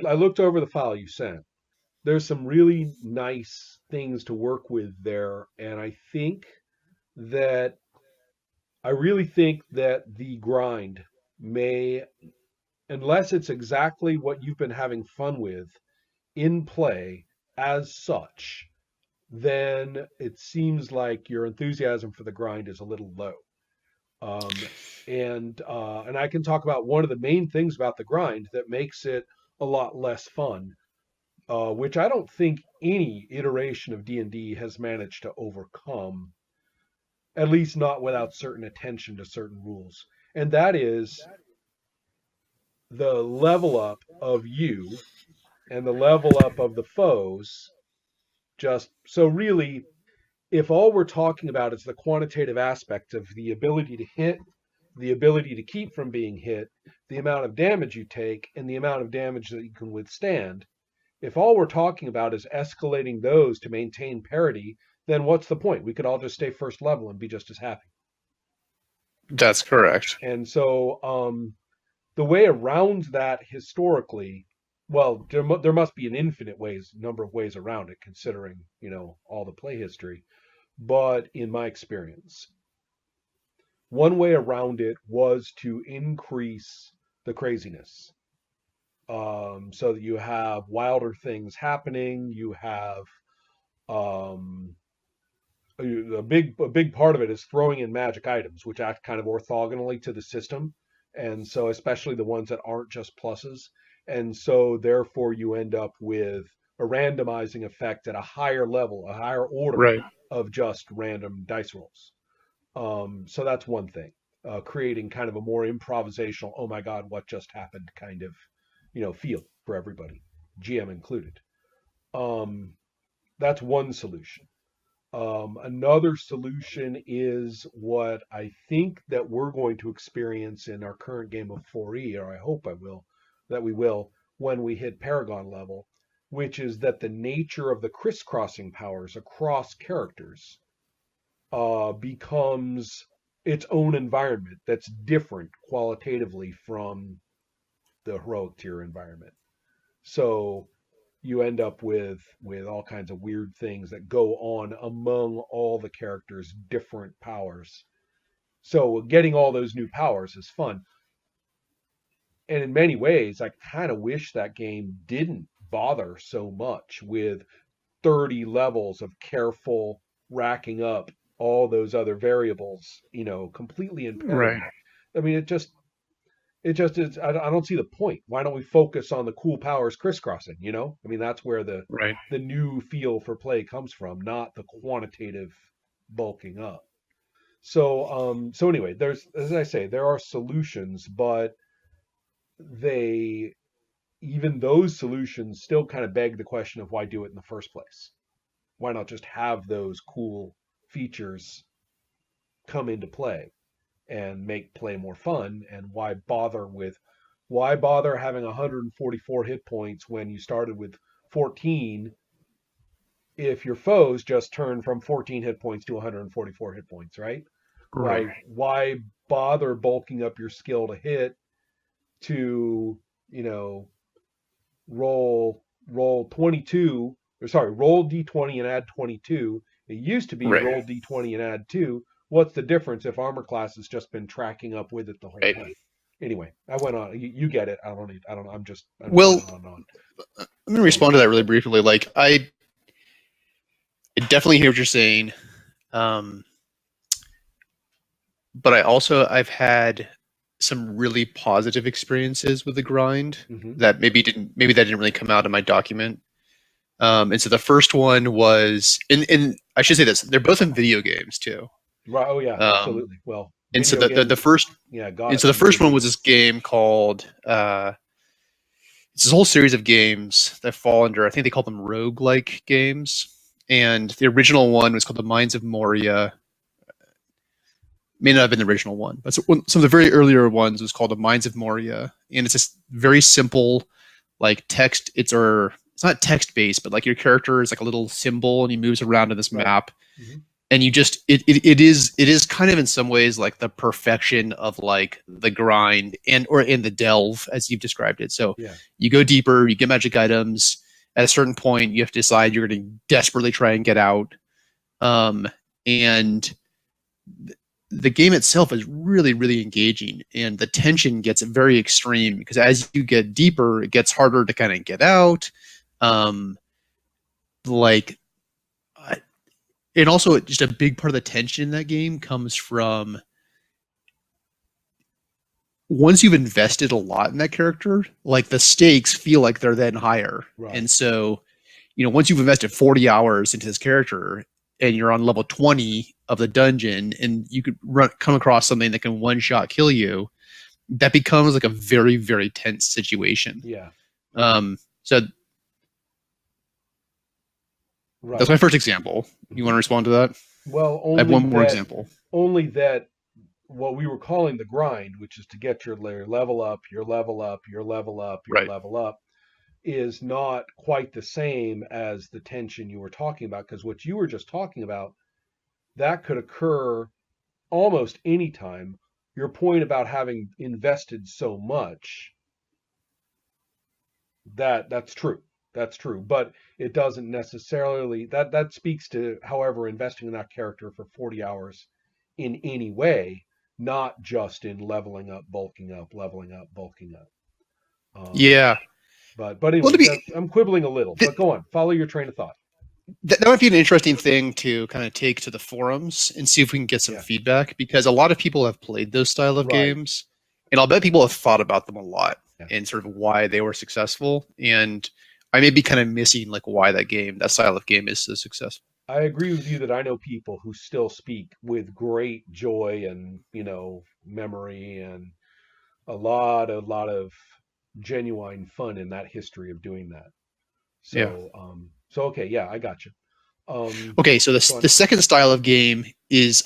I looked over the file you sent. There's some really nice things to work with there, and that I really think that the grind may, unless it's exactly what you've been having fun with in play as such, then it seems like your enthusiasm for the grind is a little low. Um, and I can talk about one of the main things about the grind that makes it a lot less fun, which I don't think any iteration of D&D has managed to overcome, at least not without certain attention to certain rules. And that is the level up of you and the level up of the foes. Just so really, if all we're talking about is the quantitative aspect of the ability to hit, the ability to keep from being hit, the amount of damage you take, and the amount of damage that you can withstand, if all we're talking about is escalating those to maintain parity, then what's the point? We could all just stay first level and be just as happy. That's correct. And so the way around that historically, well, there must be an infinite number of ways around it, considering all the play history. But in my experience, one way around it was to increase the craziness, so that you have wilder things happening. You have um, a big part of it is throwing in magic items, which act kind of orthogonally to the system, and so especially the ones that aren't just pluses, and so therefore you end up with a randomizing effect at a higher level, a higher order Right. of just random dice rolls. So that's one thing, creating kind of a more improvisational, oh my God, what just happened kind of, feel for everybody, GM included. Um, that's one solution. Another solution is what I think that we're going to experience in our current game of 4E, or I hope that we will when we hit Paragon level, which is that the nature of the crisscrossing powers across characters becomes its own environment that's different qualitatively from the heroic tier environment. So you end up with all kinds of weird things that go on among all the characters' different powers. So getting all those new powers is fun. And in many ways, I kind of wish that game didn't bother so much with 30 levels of careful racking up all those other variables, completely in Right. parity. I mean, it just is. I don't see the point. Why don't we focus on the cool powers crisscrossing? I mean, that's where the Right. the new feel for play comes from, not the quantitative bulking up. So anyway, there's, as I say, there are solutions, but they even those solutions still kind of beg the question of why do it in the first place? Why not just have those cool features come into play and make play more fun? And why bother having 144 hit points when you started with 14 if your foes just turn from 14 hit points to 144 hit points, right? Right. Why bother bulking up your skill to hit to, you know, roll 22, or sorry, roll d20 and add 22. It used to be Right. roll d20 and add 2. What's the difference if armor class has just been tracking up with it the whole Right. time? Anyway, I went on. You get it. I don't need. I don't. I'm going Well, on and on. I'm going to respond to that really briefly. Like, I definitely hear what you're saying. Um, but I've had some really positive experiences with the grind Hmm. that maybe that didn't really come out in my document. And so the first one was in I should say this, they're both in video games too. Right. Oh yeah, Um, absolutely. Well, and so video the games. first Yeah, got and it so the from first one D&D. was this game called it's this whole series of games that fall under, I think they call them roguelike games. And the original one was called The Mines of Moria. May not have been the original one, but some of the very earlier ones was called The Mines of Moria. And it's just very simple, like text. It's not text based, but like your character is like a little symbol and he moves around in this Right. map. Hmm. and you just it is kind of in some ways like the perfection of like the grind and or in the delve as you've described it. So Yeah. you go deeper, you get magic items. At a certain point, you have to decide you're going to desperately try and get out. And the game itself is really, really engaging, and the tension gets very extreme because as you get deeper, it gets harder to kind of get out. Um, like, and also just a big part of the tension in that game comes from once you've invested a lot in that character, like the stakes feel like they're then higher. Right. And so, once you've invested 40 hours into this character and you're on level 20 of the dungeon and you could come across something that can one shot kill you, that becomes like a very, very tense situation. Yeah. So that's Right. my first example. You want to respond to that? Well, I have one more example. only that what we were calling the grind, which is to get your level up, your level up, your level up, your Right. level up, is not quite the same as the tension you were talking about. Because what you were just talking about, that could occur almost any time. Your point about having invested so much, that's true. That's true. But it doesn't necessarily that speaks to, however, investing in that character for 40 hours in any way, not just in leveling up, bulking up, leveling up, bulking up. Um, Yeah. but Well, to anyways, be that's I'm quibbling a little. But go on, follow your train of thought. that might be an interesting thing to kind of take to the forums and see if we can get some Yeah, feedback because a lot of people have played those style of right. games, and I'll bet people have thought about them a lot Yeah, and sort of why they were successful. And I may be kind of missing like why that style of game is so successful. I agree with you that I know people who still speak with great joy and memory and a lot of genuine fun in that history of doing that. Yeah. So okay, yeah, I got you. Um, Okay, so go the on. second style of game is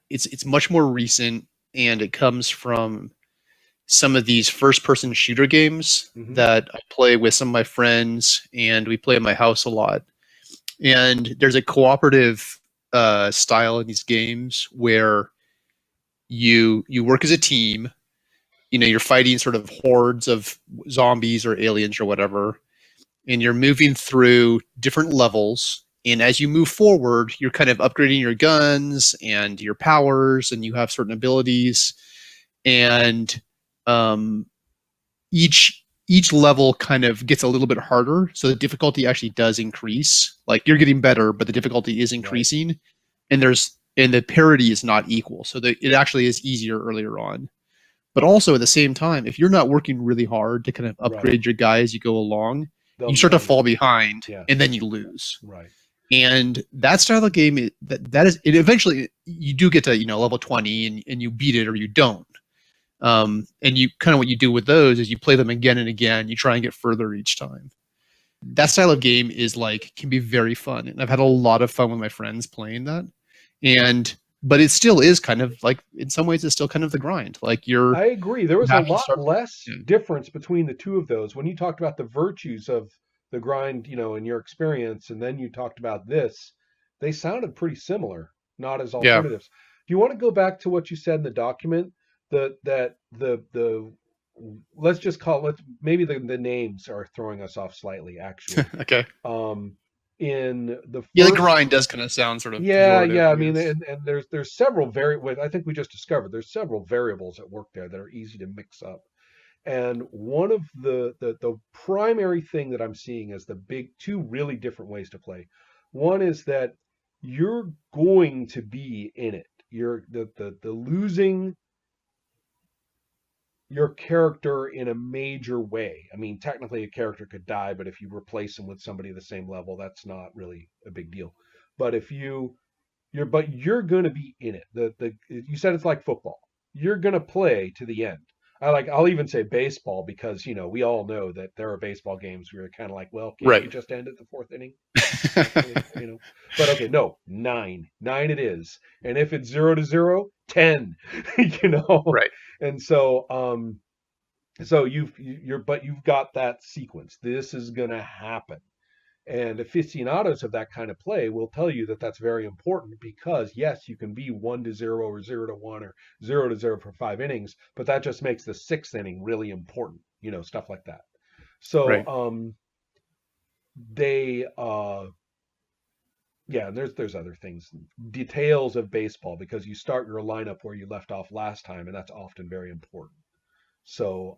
it's much more recent and it comes from some of these first person shooter games Hmm. that I play with some of my friends and we play in my house a lot. And there's a cooperative style in these games where you work as a team. You're fighting sort of hordes of zombies or aliens or whatever, and you're moving through different levels. And as you move forward, you're kind of upgrading your guns and your powers, and you have certain abilities. And um, each level kind of gets a little bit harder, so the difficulty actually does increase. Like you're getting better, but the difficulty is Right. increasing, and the parity is not equal, so it actually is easier earlier on. But also at the same time, if you're not working really hard to kind of Right. upgrade your guy as you go along, you start to They'll fall lose. behind, Yeah. and then you lose. Right. And that style of game, that is, it eventually you do get to level 20 and you beat it or you don't. And you kind of what you do with those is you play them again and again. You try and get further each time. That style of game is like can be very fun, and I've had a lot of fun with my friends playing that. And but it still is kind of like in some ways it's still kind of the grind. Like I agree. There you was a have to lot start. less Yeah. difference between the two of those when you talked about the virtues of the grind, in your experience, and then you talked about this. They sounded pretty similar, not as Yeah. alternatives. Do you want to go back to what you said in the document? The let's just call it, maybe the names are throwing us off slightly, actually. Okay. Um, in the Yeah, the first grind does kind of sound sort of Yeah, pejorative, yeah. I I mean, guess. and there's several I think we just discovered there's several variables at work there that are easy to mix up. And one of the primary thing that I'm seeing as the big two really different ways to play. One is that you're going to be in it. You're the losing your character in a major way. I mean, technically a character could die, but if you replace him with somebody of the same level, that's not really a big deal. But if you're going to be in it. The You said it's like football. You're going to play to the end. I'll even say baseball because we all know that there are baseball games where you're kind of like, well, can't you Right. just end at the fourth inning? Actually, But okay, no, nine it is. And if it's 0-0, 10, you know. Right. And so you've got that sequence. This is going to happen. And aficionados of that kind of play will tell you that that's very important because, yes, you can be 1-0 or 0-1 or 0-0 for 5 innings, but that just makes the sixth inning really important, stuff like that. So Right. they yeah, and there's other things, details of baseball, because you start your lineup where you left off last time, and that's often very important. So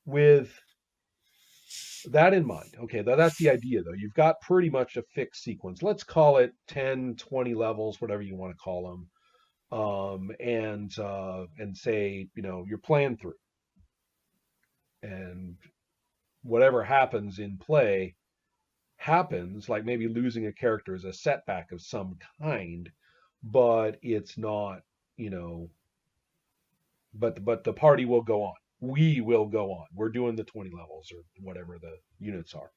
with that in mind, okay, that's the idea though. You've got pretty much a fixed sequence. Let's call it 10, 20 levels, whatever you want to call them. And say, you're playing through, and whatever happens in play happens, like maybe losing a character is a setback of some kind, but it's not, you know, but the party will go on. We will go on. We're doing the 20 levels or whatever the units are.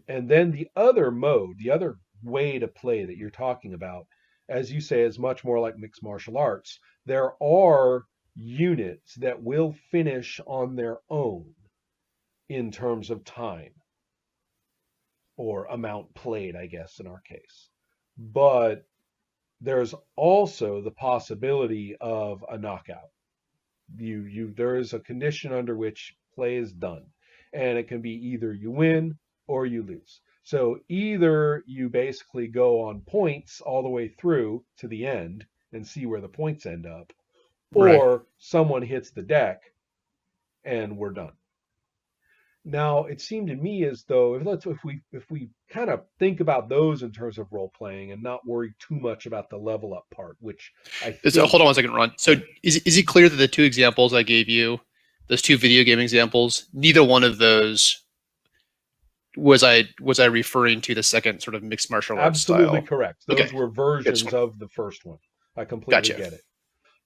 And then the other mode, the other way to play that you're talking about, as you say, is much more like mixed martial arts. There are units that will finish on their own in terms of time or amount played, I guess, in our case. But there's also the possibility of a knockout. There is a condition under which play is done, and it can be either you win or you lose. So either you basically go on points all the way through to the end and see where the points end up, Right. or someone hits the deck and we're done. Now, it seemed to me as though if we kind of think about those in terms of role playing and not worry too much about the level up part, which I Hold on think, one second, Ron. So yeah, is it clear that the two examples I gave you, those two video game examples, neither one of those was I referring to the second sort of mixed martial arts absolutely style? correct. Okay. Those were Good. Just versions of the first one. I completely gotcha. get it.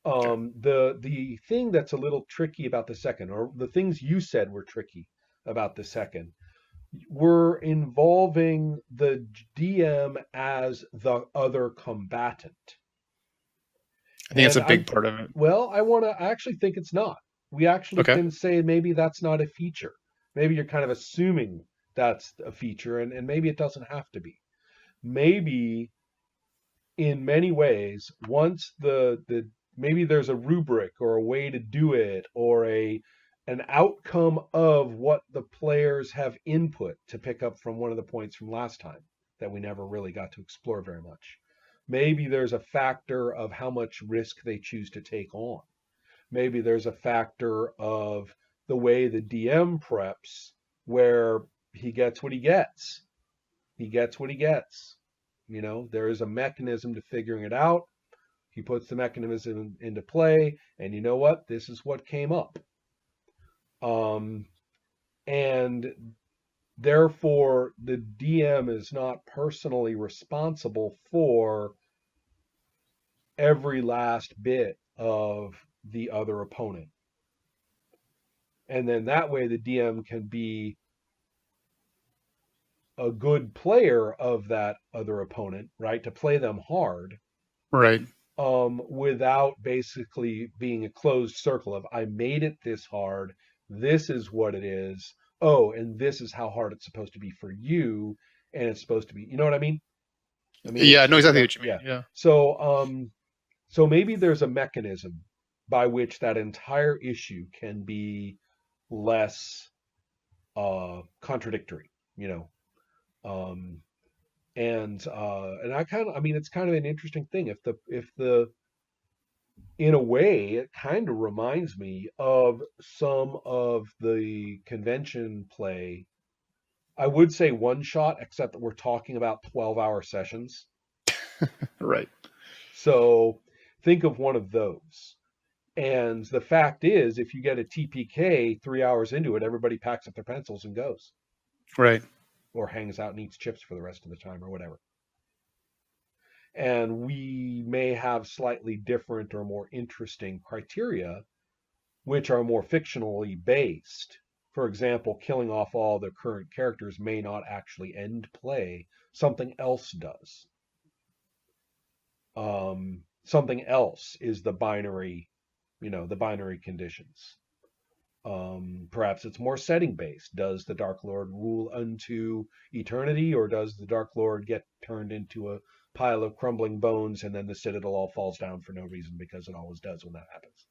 Okay. The thing that's a little tricky about the second, or the things you said were tricky about the second, were involving the DM as the other combatant. I think that's And a big part of it. I actually think it's not. We actually Okay. can say maybe that's not a feature. Maybe you're kind of assuming that's a feature, and maybe it doesn't have to be. Maybe in many ways, once the maybe there's a rubric or a way to do it, or an outcome of what the players have input to pick up from one of the points from last time that we never really got to explore very much. Maybe there's a factor of how much risk they choose to take on. Maybe there's a factor of the way the DM preps, where he gets what he gets. He gets what he gets. There is a mechanism to figuring it out. He puts the mechanism into play, and you know what? This is what came up. Um, and therefore, the DM is not personally responsible for every last bit of the other opponent. And then that way, the DM can be a good player of that other opponent, right? To play them hard, Right. without basically being a closed circle of I made it this hard. This is what it is. Oh, and this is how hard it's supposed to be for you. And it's supposed to be, you know what I mean? I mean, Yeah, I know it's exactly not, what you mean. yeah. Yeah. So maybe there's a mechanism by which that entire issue can be less contradictory, you know. Um, and I mean, it's kind of an interesting thing. If the in a way, it kind of reminds me of some of the convention play. I would say one shot, except that we're talking about 12-hour sessions. Right. So think of one of those. And the fact is, if you get a TPK 3 hours into it, everybody packs up their pencils and goes, Right. or hangs out and eats chips for the rest of the time, or whatever. And we may have slightly different or more interesting criteria which are more fictionally based. For example, killing off all the current characters may not actually end play. Something else does. Something else is the binary conditions. Perhaps it's more setting based. Does the Dark Lord rule unto eternity, or does the Dark Lord get turned into a pile of crumbling bones and then the Citadel all falls down for no reason because it always does when that happens?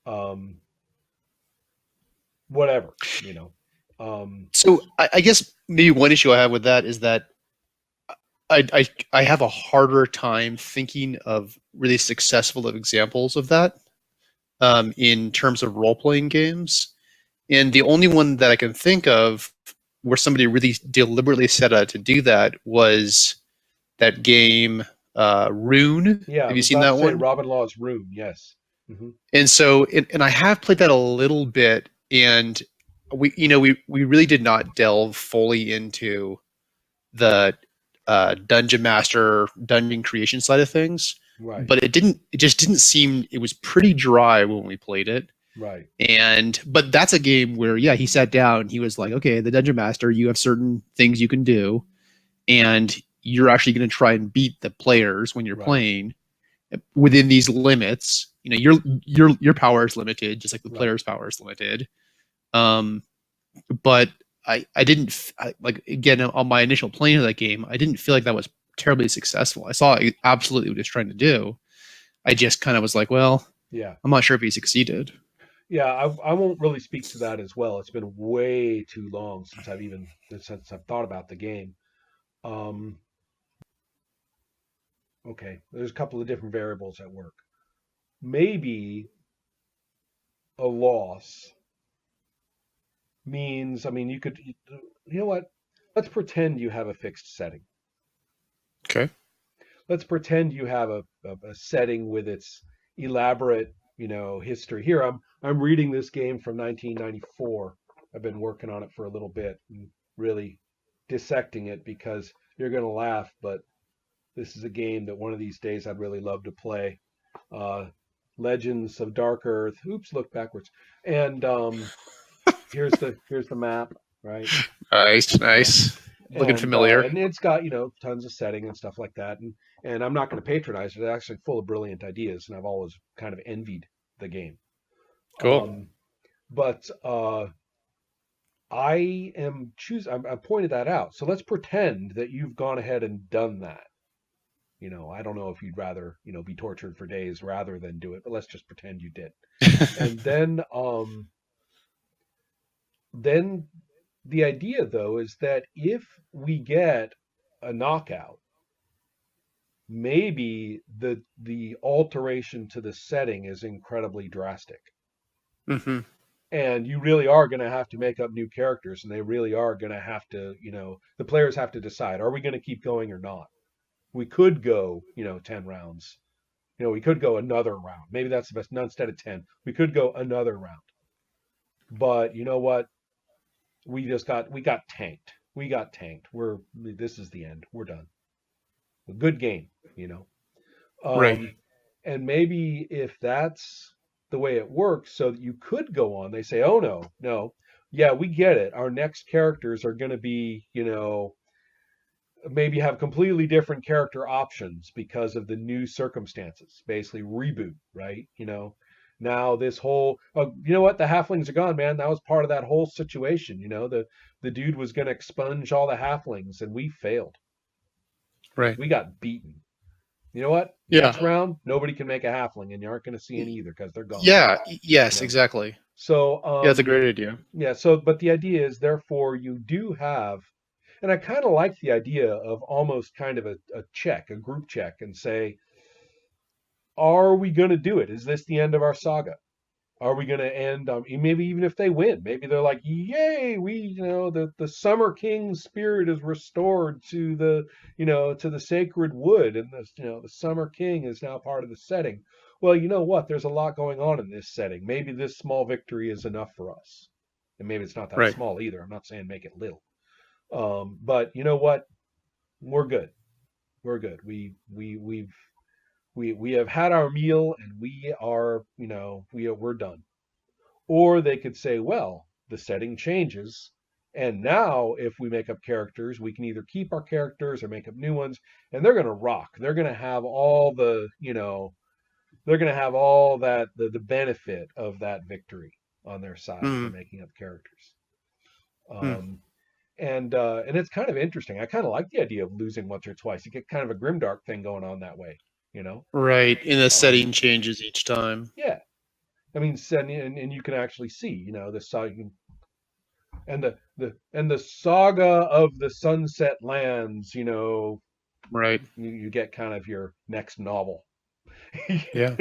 Um, Whatever, you know. Um, So I guess maybe one issue I have with that is that I have a harder time thinking of really successful examples of that in terms of role playing games. And the only one that I can think of where somebody really deliberately set out to do that was that game Rune. yeah, I Have you was seen about to that say one? Robin Law's Room. Yes. Hmm. And so, and I have played that a little bit, and we really did not delve fully into the dungeon master dungeon creation side of things, Right. but it just didn't seem it was pretty dry when we played it. Right. And but that's a game where yeah, he sat down, he was like, okay, the dungeon master, you have certain things you can do, and you're actually going to try and beat the players when you're Right. playing within these limits. You know, your power is limited, just like the Right. player's power is limited. Um, but I didn't like again on my initial playing of that game, I didn't feel like that was terribly successful. I saw absolutely what he was trying to do. I just kind of was like, well, Yeah. I'm not sure if he succeeded. Yeah. I won't really speak to that as well. It's been way too long since I've thought about the game. Um, okay. There's a couple of different variables at work. Maybe a loss means, I mean, you know what? Let's pretend you have a fixed setting. Okay. Let's pretend you have a setting with its elaborate, history. Here, I'm reading this game from 1994. I've been working on it for a little bit and really dissecting it because you're going to laugh, but this is a game that one of these days I'd really love to play. Uh, Legends of Dark Earth. Oops, look backwards. And here's the map, right? Nice, Yeah. nice. Looking familiar. And it's got tons of setting and stuff like that, and I'm not going to patronize it. It's actually full of brilliant ideas, and I've always kind of envied the game. Cool. But I am choose. I pointed that out. So let's pretend that you've gone ahead and done that. I don't know if you'd rather be tortured for days rather than do it, but let's just pretend you did. And then the idea though is that if we get a knockout, maybe the alteration to the setting is incredibly drastic, Hmm. and you really are going to have to make up new characters, and they really are going to have to, the players have to decide, are we going to keep going or not? We could go 10 rounds. We could go another round. Maybe that's the best. No, instead of 10 we could go another round. But you know what? We got tanked. We're This is the end. We're done. A good game, you know Right. Um, and maybe if that's the way it works, so that you could go on, they say, oh, no, no, yeah, we get it. Our next characters are going to be, maybe have completely different character options because of the new circumstances. Basically, reboot, right? Now this whole, you know what? The halflings are gone, man. That was part of that whole situation. The dude was going to expunge all the halflings, and we failed. Right. We got beaten. You know what? Yeah. Next round, nobody can make a halfling, and you aren't going to see any either because they're gone. Yeah. You Yes. know. Exactly. So, Yeah, that's a great idea. yeah. So, but the idea is, therefore, you do have, and I kind of like the idea of almost kind of a group check, and say, are we going to do it? Is this the end of our saga? Are we going to end? Maybe even if they win, maybe they're like, "Yay! The Summer King spirit is restored to the sacred wood, and the Summer King is now part of the setting." Well, you know what? There's a lot going on in this setting. Maybe this small victory is enough for us, and maybe it's not that Right. small either. I'm not saying make it little, but you know what? We're good. We're good. We have had our meal, and we are we're done. Or they could say, well, the setting changes. And now, if we make up characters, we can either keep our characters or make up new ones, and they're going to rock. They're going to have all they're going to have all the benefit of that victory. on their side for Mm, making up characters. mm. Um, and it's kind of interesting. I kind of like the idea of losing once or twice. You get kind of a grimdark thing going on that way, you know. Right. And the Um, setting changes each time. yeah, I mean, and you can actually see, the saga and the saga of the Sunset Lands. Right. You get kind of your next novel Yeah.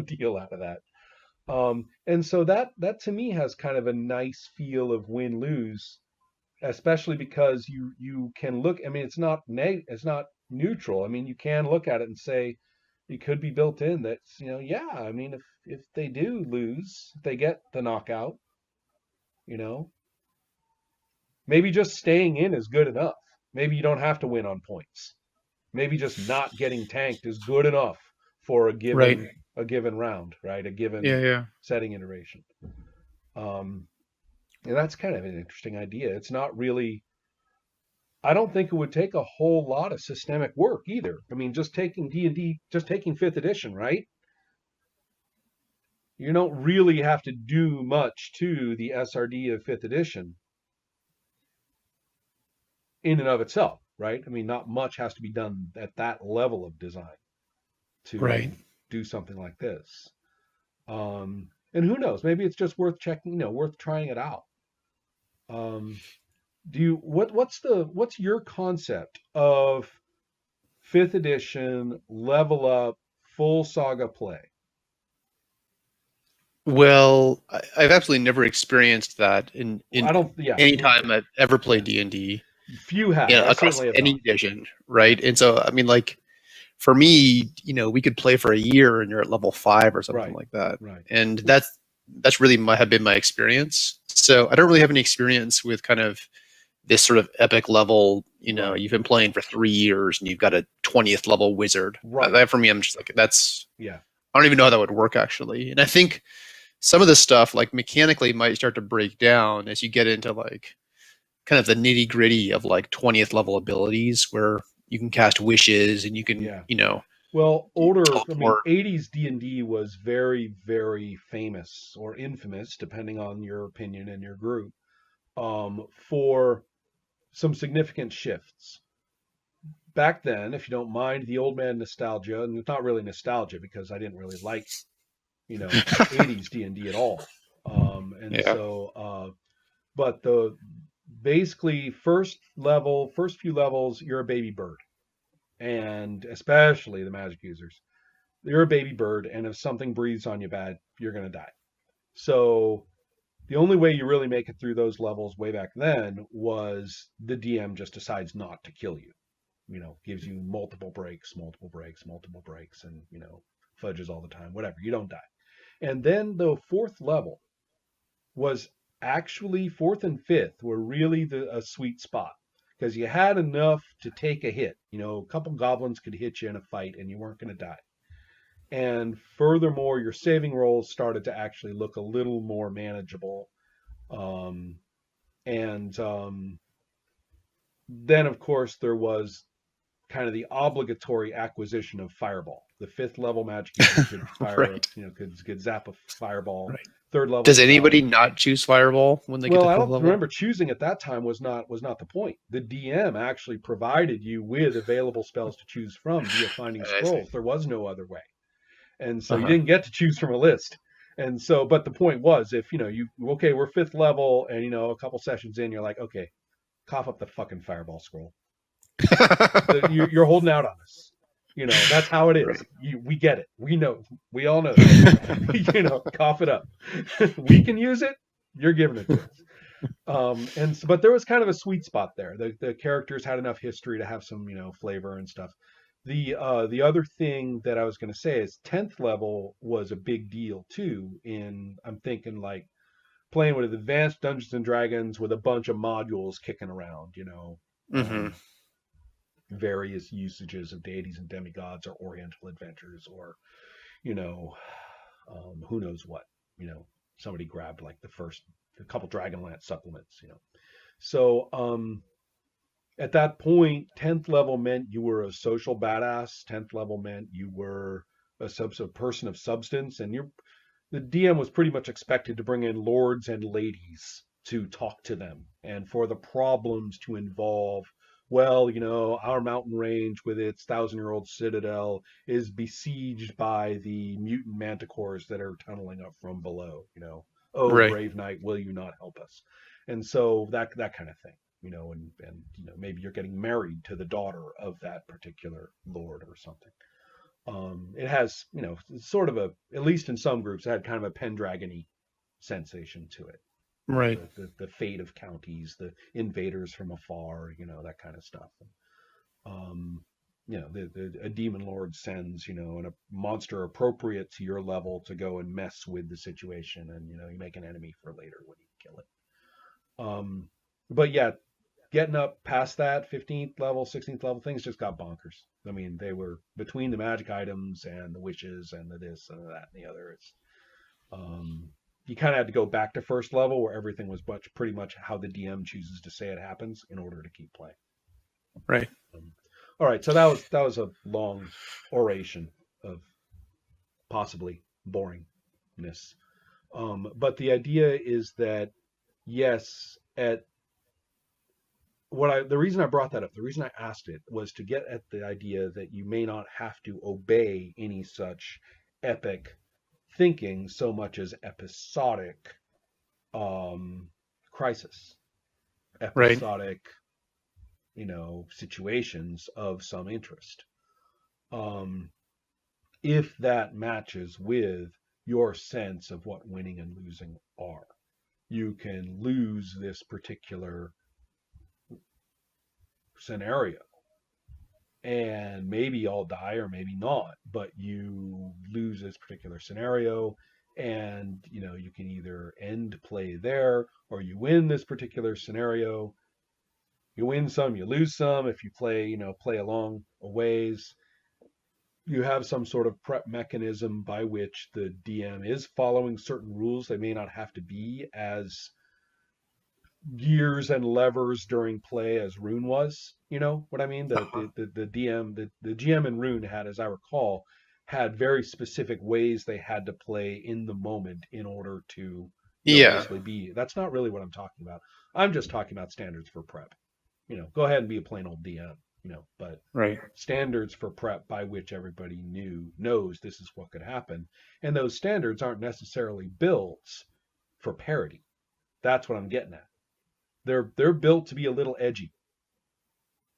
deal out of that. And so that to me has kind of a nice feel of win lose, especially because you can look. I mean, it's not neutral. I mean, you can look at it and say it could be built in that yeah. I mean, if they do lose, if they get the knockout, you know, maybe just staying in is good enough. Maybe you don't have to win on points. Maybe just not getting tanked is good enough for Right. a given round, right? A Yeah. given Yeah. setting iteration. Um, and that's kind of an interesting idea. It's not really. I don't think it would take a whole lot of systemic work either. I mean, just taking D&D, just taking fifth edition, right? You don't really have to do much to the SRD of fifth edition in and of itself, right? I mean, not much has to be done at that level of design Right. to do something like this. And who knows? Maybe it's just worth checking, worth trying it out. Um, do you what's your concept of fifth edition level up full saga play? Well, I've absolutely never experienced that in I don't. Yeah, any time I've ever played yeah. D&D, Few have. I across certainly have any not. edition, Yeah. right? And so, I mean, like for me, we could play for a year and you're at level 5 or something Right. like that, Right. and that's really have been my experience. So I don't really have any experience with kind of this sort of epic level. Right. You've been playing for 3 years and you've got a 20th level wizard. Right. That for me, I'm just like that's Yeah. I don't even know how that would work actually. And I think some of the stuff like mechanically might start to break down as you get into like kind of the nitty gritty of like 20th level abilities where you can cast wishes and you can, Yeah. Well, I mean, teleport. 80s D&D was very, very famous or infamous, depending on your opinion and your group, for some significant shifts. Back then, if you don't mind the old man nostalgia, and it's not really nostalgia because I didn't really like, you know, 80s D&D at all. And Yeah. so, but the basically first few levels, you're a baby bird, and especially the magic users, you're a baby bird, and if something breathes on you bad, you're gonna die. So the only way you really make it through those levels way back then was the DM just decides not to kill you. Gives you multiple breaks, multiple breaks, and fudges all the time. Whatever, you don't die. And then the fourth level was actually fourth and fifth were really a sweet spot because you had enough to take a hit. A couple goblins could hit you in a fight and you weren't going to die. And furthermore, your saving rolls started to actually look a little more manageable. Um, and Then, of course, there was kind of the obligatory acquisition of Fireball. The fifth level magic user could fire, Right. could zap a fireball. Right. Third level Does the anybody paladin. not choose Fireball when they get Well, to I fifth don't level? remember choosing at that time was not the point. The DM actually provided you with available spells to choose from via finding I see. scrolls. There was no other way. And so you Uh-huh. didn't get to choose from a list. And so, but the point was, if okay, we're fifth level, and a couple sessions in, you're like, okay, cough up the fucking fireball scroll. You're holding out on us. That's how it is. Right. We get it. We know. We all know that. Cough it up. We can use it. You're giving it to us. But there was kind of a sweet spot there. The characters had enough history to have some flavor and stuff. The other thing that I was going to say is 10th level was a big deal too. I'm thinking like playing with advanced Dungeons and Dragons with a bunch of modules kicking around. Hmm. Various usages of deities and demigods or Oriental adventures or you know who knows what. Somebody grabbed like a couple Dragonlance supplements. So at that point, 10th level meant you were a social badass. 10th level meant you were a person of substance, and the DM was pretty much expected to bring in lords and ladies to talk to them and for the problems to involve, well, our mountain range with its thousand-year-old citadel is besieged by the mutant manticores that are tunneling up from below. Oh, Right. brave knight, will you not help us? And so that kind of thing. And maybe you're getting married to the daughter of that particular lord or something. It has, sort of at least in some groups, it had kind of a Pendragon-y sensation to it. Right. The fate of counties, the invaders from afar, that kind of stuff. Um, a demon lord sends, a monster appropriate to your level to go and mess with the situation, and you make an enemy for later when you kill it. But yeah, getting up past that 15th level, 16th level, things just got bonkers. I mean, they were between the magic items and the wishes and the this and that and the other. Um, you kind of had to go back to first level where everything was pretty much how the DM chooses to say it happens in order to keep playing. Right. Um, all right, so that was a long oration of possibly boringness. But the idea is that yes, at the reason I brought that up, the reason I asked it was to get at the idea that you may not have to obey any such epic thinking so much as episodic crisis, Right. episodic, situations of some interest. Um, if that matches with your sense of what winning and losing are, you can lose this particular scenario and maybe I'll die or maybe not, but you lose this particular scenario and you can either end play there or you win this particular scenario. You win some, you lose some. If you play along a ways, you have some sort of prep mechanism by which the DM is following certain rules. They may not have to be as gears and levers during play as Rune was. You know what I mean? Uh-huh. The DM, the GM in Rune had, as I recall, had very specific ways they had to play in the moment in order to, Yeah. basically be. That's not really what I'm talking about. I'm just talking about standards for prep. Go ahead and be a plain old DM. But Right. standards for prep by which everybody knows this is what could happen, and those standards aren't necessarily built for parity. That's what I'm getting at. They're built to be a little edgy.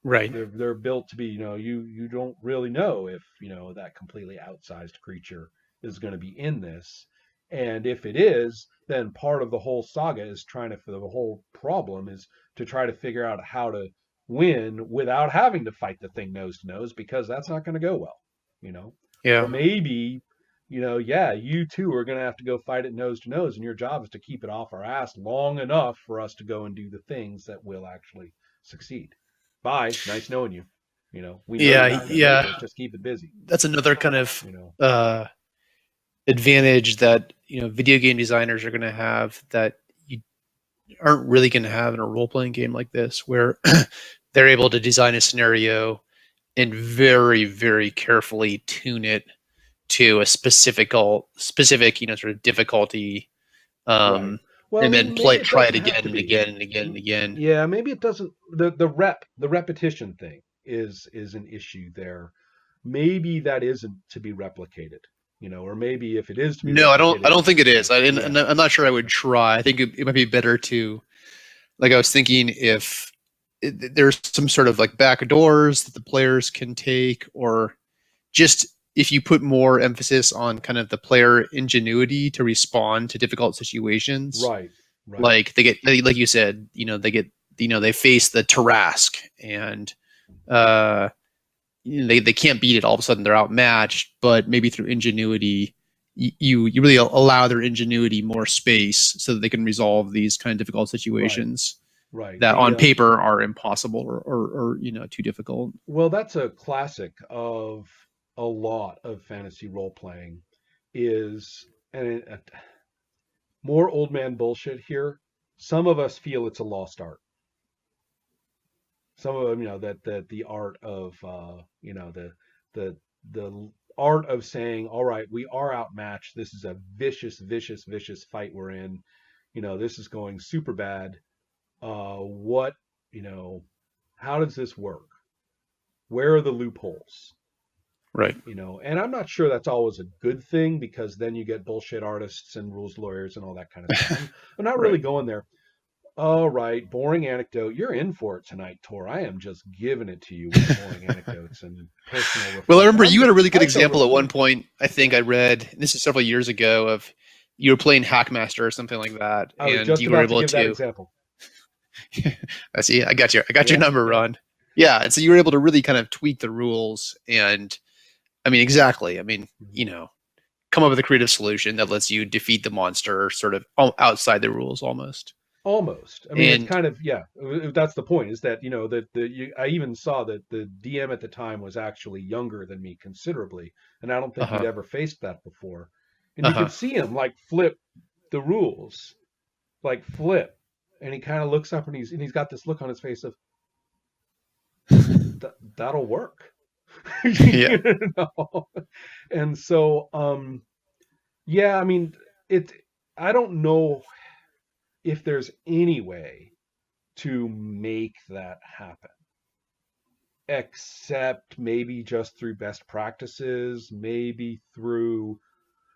Right. They're built to be, you don't really know if, that completely outsized creature is going to be in this. And if it is, then part of the whole saga is the whole problem is to try to figure out how to win without having to fight the thing nose to nose, because that's not going to go well, you know. Or Yeah. maybe, yeah, you two are going to have to go fight it nose to nose, and your job is to keep it off our ass long enough for us to go and do the things that will actually succeed. Bye. Nice knowing you. We know you're Yeah. not going to make Yeah. it. Just keep it busy. That's another kind of You know. uh, advantage that video game designers are going to have that you aren't really going to have in a role playing game like this, where they're able to design a scenario and very, very carefully tune it to a specific, sort of difficulty, Right. um, Well, and then maybe it try it doesn't have again to and be. again and again and again. Yeah, maybe it doesn't. The repetition thing is an issue there. Maybe that isn't to be replicated. Or maybe if it is to be No, I don't. I replicated, don't think it is. And yeah, I'm not sure I would try. I think it might be better to, like, I was thinking if there's some sort of like back doors that the players can take, or just if you put more emphasis on kind of the player ingenuity to respond to difficult situations, right, right, like like you said, they face the Tarrasque and uh, they can't beat it. All of a sudden, they're outmatched. But maybe through ingenuity, you really allow their ingenuity more space so that they can resolve these kind of difficult right, situations right. that The on paper are impossible or too difficult. Well, that's a classic of a lot of fantasy role playing is, and more old man bullshit here. Some of us feel it's a lost art. Some of them, that the art of, the art of saying, all right, we are outmatched. This is a vicious, vicious, vicious fight we're in. This is going super bad. What, you know, how does this work? Where are the loopholes? Right. And I'm not sure that's always a good thing, because then you get bullshit artists and rules lawyers and all that kind of stuff. I'm not really Right. going there. All right, boring anecdote. You're in for it tonight, Tor. I am just giving it to you with the boring anecdotes and personal Well, I reflection. remember you had a really good I felt example really at one good. point. I think Yeah, I read, and this is several years ago, of you were playing Hackmaster or something like that, I was and just you were about to able give that to. example. I see. I got you. I got your Yeah, number, yeah. Ron. Yeah, and so you were able to really kind of tweak the rules, and I mean, exactly. I mean, Mhm. come up with a creative solution that lets you defeat the monster, sort of outside the rules, almost. Almost. I mean, it's And kind of, yeah. That's the point. Is that that I even saw that the DM at the time was actually younger than me considerably, and I don't uh think he'd huh, ever faced that before. And uh you huh, could see him like flip the rules, like flip, and he kind of looks up and he's got this look on his face of that'll work. yeah, you know? And so, yeah, I mean, it. I don't know if there's any way to make that happen, except maybe just through best practices, maybe through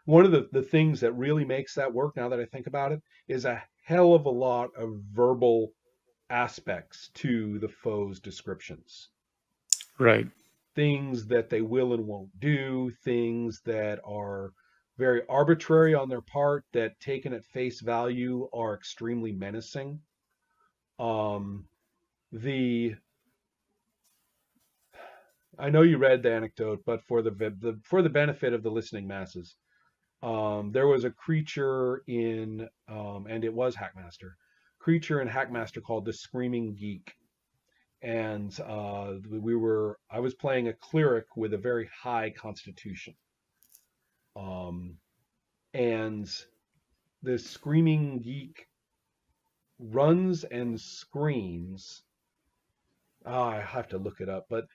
one of the things that really makes that work, now that I think about it, is a hell of a lot of verbal aspects to the foe's descriptions. right, Things that they will and won't do, things that are very arbitrary on their part, that taken at face value are extremely menacing. Um, the I know you read the anecdote, but for the benefit of the listening masses, there was a creature in, and it was Hackmaster, creature in Hackmaster called the Screaming Geek, and I was playing a cleric with a very high constitution, um, and the Screaming Geek runs and screams. I have to look it up, but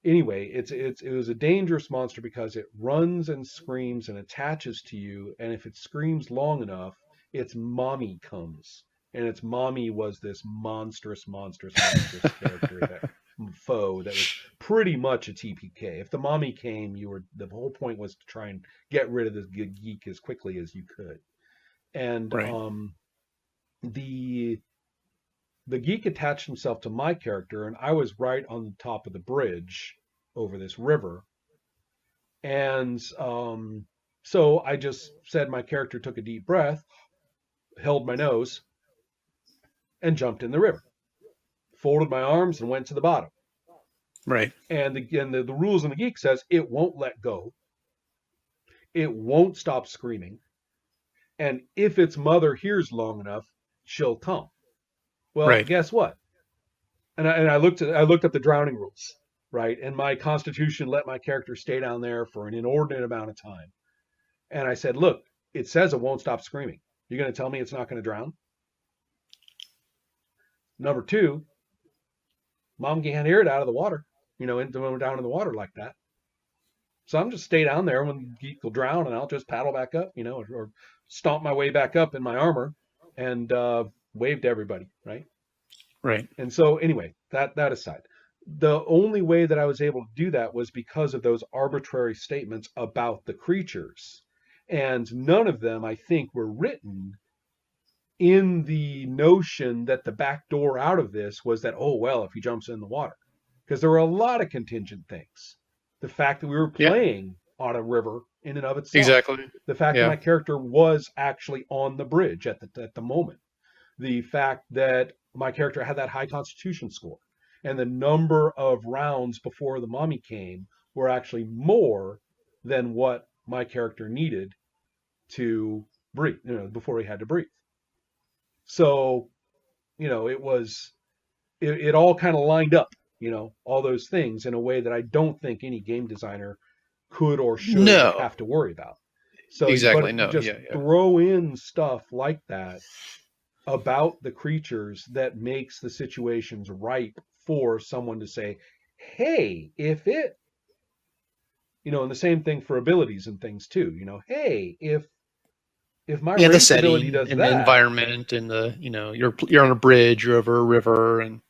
anyway, it was a dangerous monster because it runs and screams and attaches to you, and if it screams long enough, its mommy comes, and its mommy was this monstrous, monstrous, monstrous character, that foe that was pretty much a TPK. If the mommy came, the whole point was to try and get rid of this geek as quickly as you could, and right, the the geek attached himself to my character, and I was right on the top of the bridge over this river. And so I just said my character took a deep breath, held my nose, and jumped in the river, folded my arms, and went to the bottom. right, And again, the rules in the geek says it won't let go, it won't stop screaming, and if its mother hears long enough, she'll come. Well, right, guess what? And I looked up the drowning rules, right? And my constitution let my character stay down there for an inordinate amount of time. And I said, look, it says it won't stop screaming. You're going to tell me it's not going to drown? Number two, mom can't hear it out of the water, when we're down in the water like that. So I'm just stay down there when geek will drown, and I'll just paddle back up, or stomp my way back up in my armor, and wave to everybody, right? right, And so anyway, that aside, the only way that I was able to do that was because of those arbitrary statements about the creatures. And none of them, I think, were written in the notion that the back door out of this was that, oh, well, if he jumps in the water. Because there were a lot of contingent things. The fact that we were yeah, playing on a river in and of itself. exactly, The fact that yeah, my character was actually on the bridge at the moment. The fact that my character had that high constitution score, and the number of rounds before the mommy came were actually more than what my character needed to breathe, before he had to breathe. So, it all kind of lined up, all those things in a way that I don't think any game designer could or should no, have to worry about. So, exactly, but no, just yeah, yeah, throw in stuff like that about the creatures that makes the situations ripe for someone to say, hey, if it, And the same thing for abilities and things too. Hey, if my Yeah, the race ability setting does and the that, environment and the you're on a bridge, you're over a river, and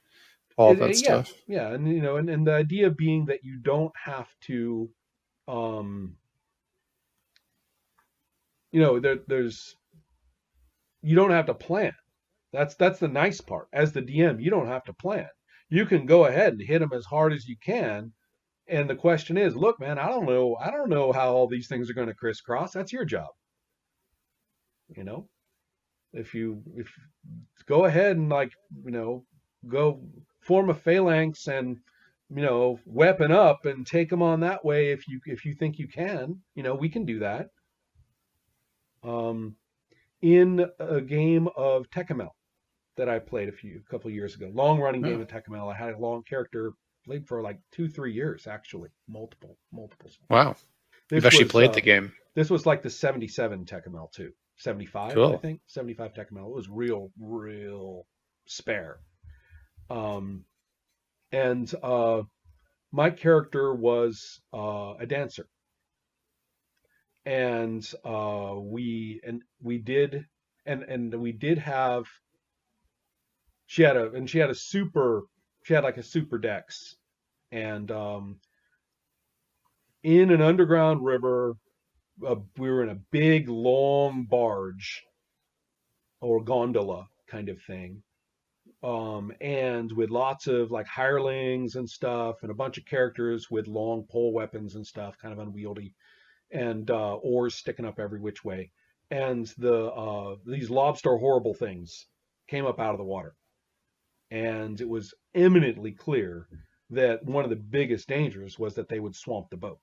all of that yeah, stuff. yeah, and the idea being that you don't have to, um, there's you don't have to plan. That's the nice part. As the DM, you don't have to plan. You can go ahead and hit them as hard as you can. And the question is, look, man, I don't know how all these things are going to crisscross. That's your job. You know, if go ahead and you know, go form a phalanx and weapon up and take them on that way if you think you can. We can do that. Um, in a game of Tekkamel that I played a couple of years ago, long running game Oh, of Tekkamel. I had a long character played for like 2-3 years actually, multiple. wow. You've This actually was played the game. this was like the 77 Tekkamel too. 75, I Cool. think. 75 Tekkamel. It was real spare. Um, and my character was a dancer, and we did and we did have she had like a super dex, and in an underground river, we were in a big long barge or gondola kind of thing, and with lots of like hirelings and stuff, and a bunch of characters with long pole weapons and stuff, kind of unwieldy, and oars sticking up every which way. And these lobster horrible things came up out of the water, and it was eminently clear that one of the biggest dangers was that they would swamp the boat.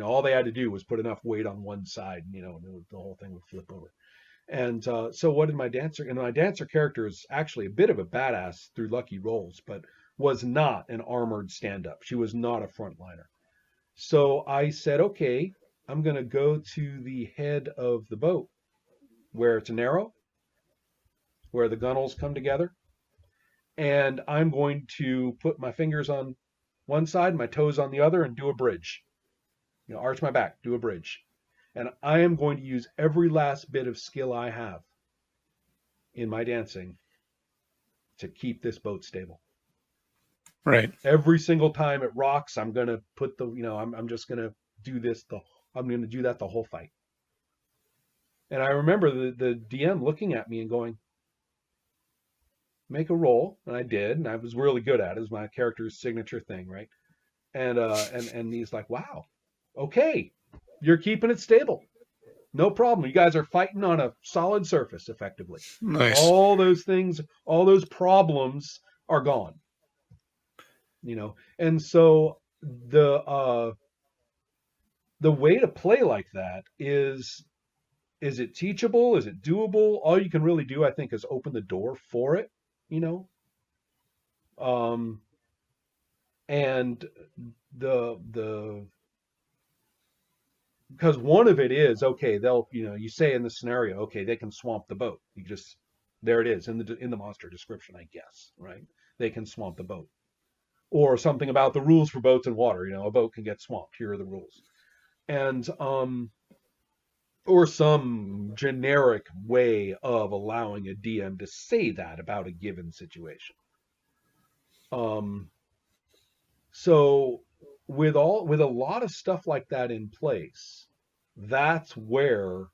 All they had to do was put enough weight on one side, and the whole thing would flip over. And so what did my dancer? And my dancer character is actually a bit of a badass through lucky rolls, but was not an armored stand-up. She was not a frontliner. So I said, okay, I'm going to go to the head of the boat where it's narrow, where the gunnels come together, and I'm going to put my fingers on one side, my toes on the other, and do a bridge. Arch my back, do a bridge. And I am going to use every last bit of skill I have in my dancing to keep this boat stable. Right. Every single time it rocks, I'm going to put I'm just going to do this. I'm going to do that the whole fight. And I remember the DM looking at me and going, make a roll. And I did. And I was really good at it. It was my character's signature thing, right? And he's like, wow, okay, you're keeping it stable. No problem. You guys are fighting on a solid surface effectively. Nice. All those things, all those problems are gone. And so the way to play like that is it teachable? Is it doable? All you can really do, I think, is open the door for it, you know. Um, and the because one of it is okay. They'll you say in the scenario, okay, they can swamp the boat. You just there it is in the monster description, I guess, right? They can swamp the boat, or something about the rules for boats in water. A boat can get swamped. Here are the rules, and or some generic way of allowing a DM to say that about a given situation. Um, so with a lot of stuff like that in place, that's where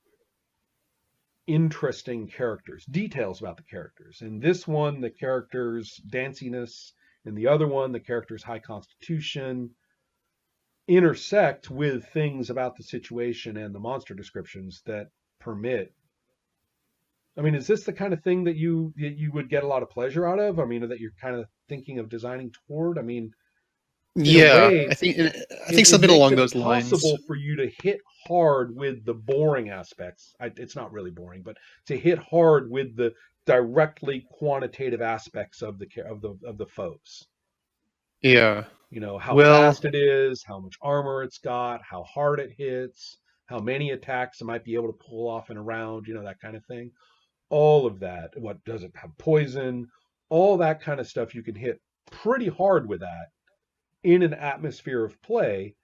interesting characters, details about the characters. In this one, the character's danciness, in the other one, the character's high constitution intersect with things about the situation and the monster descriptions that permit. I mean, is this the kind of thing that you would get a lot of pleasure out of? I mean, that you're kind of thinking of designing toward? I mean, in a Yeah, way, I think it something makes along it those lines. possible for you to hit hard with the boring aspects. It's not really boring, but to hit hard with the directly quantitative aspects of the foes. Yeah. How Well, fast it is, how much armor it's got, how hard it hits, how many attacks it might be able to pull off in a round, that kind of thing. All of that. What does it have? Poison, all that kind of stuff. You can hit pretty hard with that in an atmosphere of play.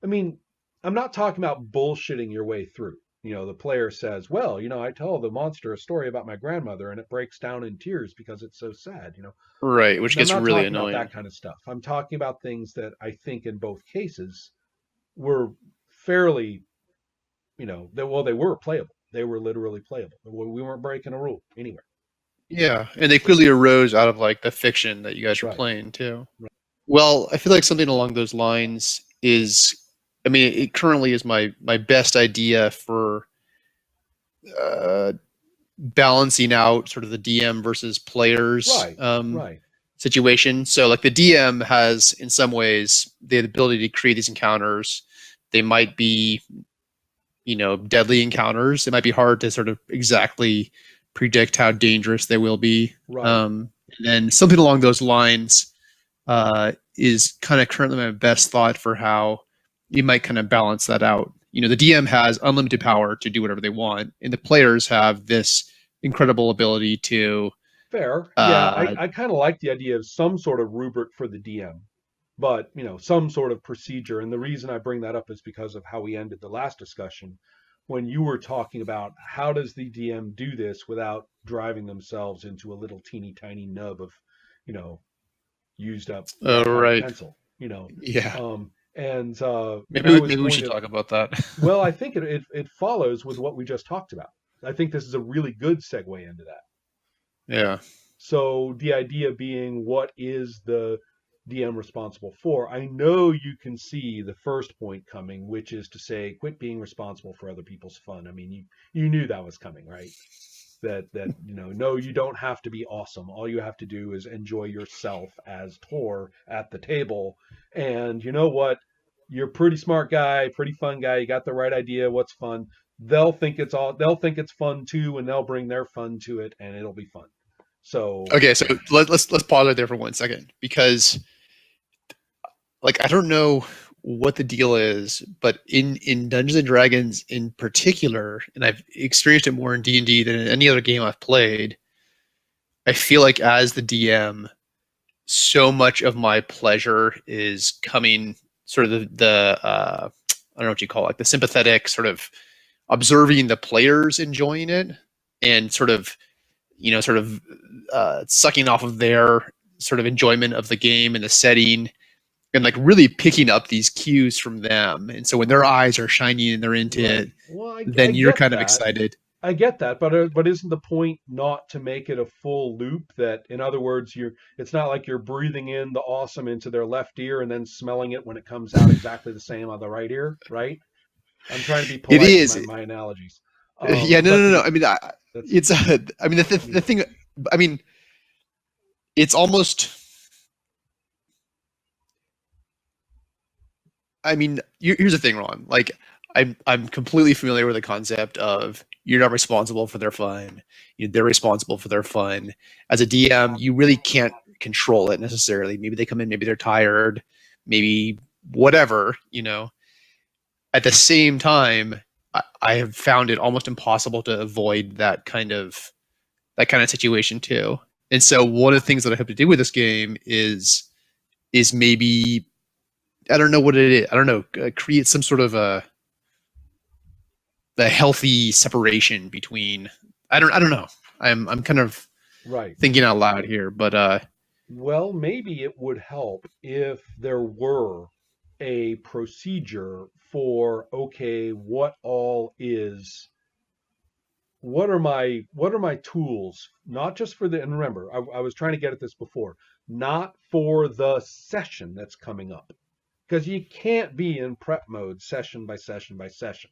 I mean, I'm not talking about bullshitting your way through. The player says, "Well, I tell the monster a story about my grandmother, and it breaks down in tears because it's so sad." Right, which I'm gets not really talking about annoying. that kind of stuff. I'm talking about things that I think in both cases were fairly, they were playable. They were literally playable. We weren't breaking a rule anywhere. Yeah, and they clearly arose out of like the fiction that you guys were Right. playing too. Well, I feel like something along those lines is, I mean, it currently is my best idea for uh, balancing out sort of the DM versus players Right. Right. situation. So, like the DM has, in some ways, the ability to create these encounters. They might be, deadly encounters. It might be hard to sort of exactly predict how dangerous they will be. Right. And then something along those lines is kind of currently my best thought for how you might kind of balance that out. The DM has unlimited power to do whatever they want, and the players have this incredible ability to. Fair. Yeah, Uh, I kind of like the idea of some sort of rubric for the DM, but some sort of procedure. And the reason I bring that up is because of how we ended the last discussion when you were talking about how does the DM do this without driving themselves into a little teeny tiny nub of, you know, used up ballpoint right. pencil, Yeah. and I was Maybe we going should to, talk about that. well, I think it follows with what we just talked about. I think this is a really good segue into that. Yeah. So the idea being, what is the DM responsible for? I know you can see the first point coming, which is to say, quit being responsible for other people's fun. I mean, you knew that was coming, right? That no, you don't have to be awesome. All you have to do is enjoy yourself as Tor at the table. And you know what? You're a pretty smart guy, pretty fun guy. You got the right idea. What's fun? They'll think it's fun too, and they'll bring their fun to it, and it'll be fun. So Okay, so let's pause right there for 1 second because like I don't know what the deal is, but in Dungeons and Dragons in particular, and I've experienced it more in D&D than in any other game I've played, I feel like as the DM, so much of my pleasure is coming sort of the I don't know what you call it, like the sympathetic sort of observing the players enjoying it and sort of sucking off of their sort of enjoyment of the game and the setting and like really picking up these cues from them. And so when their eyes are shining and they're into right. it, Well, I then you're get kind of that. excited. I get that, but isn't the point not to make it a full loop? That, in other words, it's not like you're breathing in the awesome into their left ear and then smelling it when it comes out exactly the same on the right ear, right? I'm trying to be It polite in is. my analogies, Yeah, no, but no, you no. know I mean, that's it's. I mean, the thing. I mean, it's almost. I mean, here's the thing, Ron. Like, I'm completely familiar with the concept of you're not responsible for their fun. They're responsible for their fun. As a DM, you really can't control it necessarily. Maybe they come in, maybe they're tired, maybe whatever. At the same time, I have found it almost impossible to avoid that kind of situation too. And so one of the things that I hope to do with this game is maybe I don't know what it is. I don't know. Create some sort of a healthy separation between. I don't know. I'm kind of right. thinking out loud here, but Well, maybe it would help if there were a procedure for, okay, what are my tools, not just for the, and remember, I was trying to get at this before, not for the session that's coming up, because you can't be in prep mode session by session by session.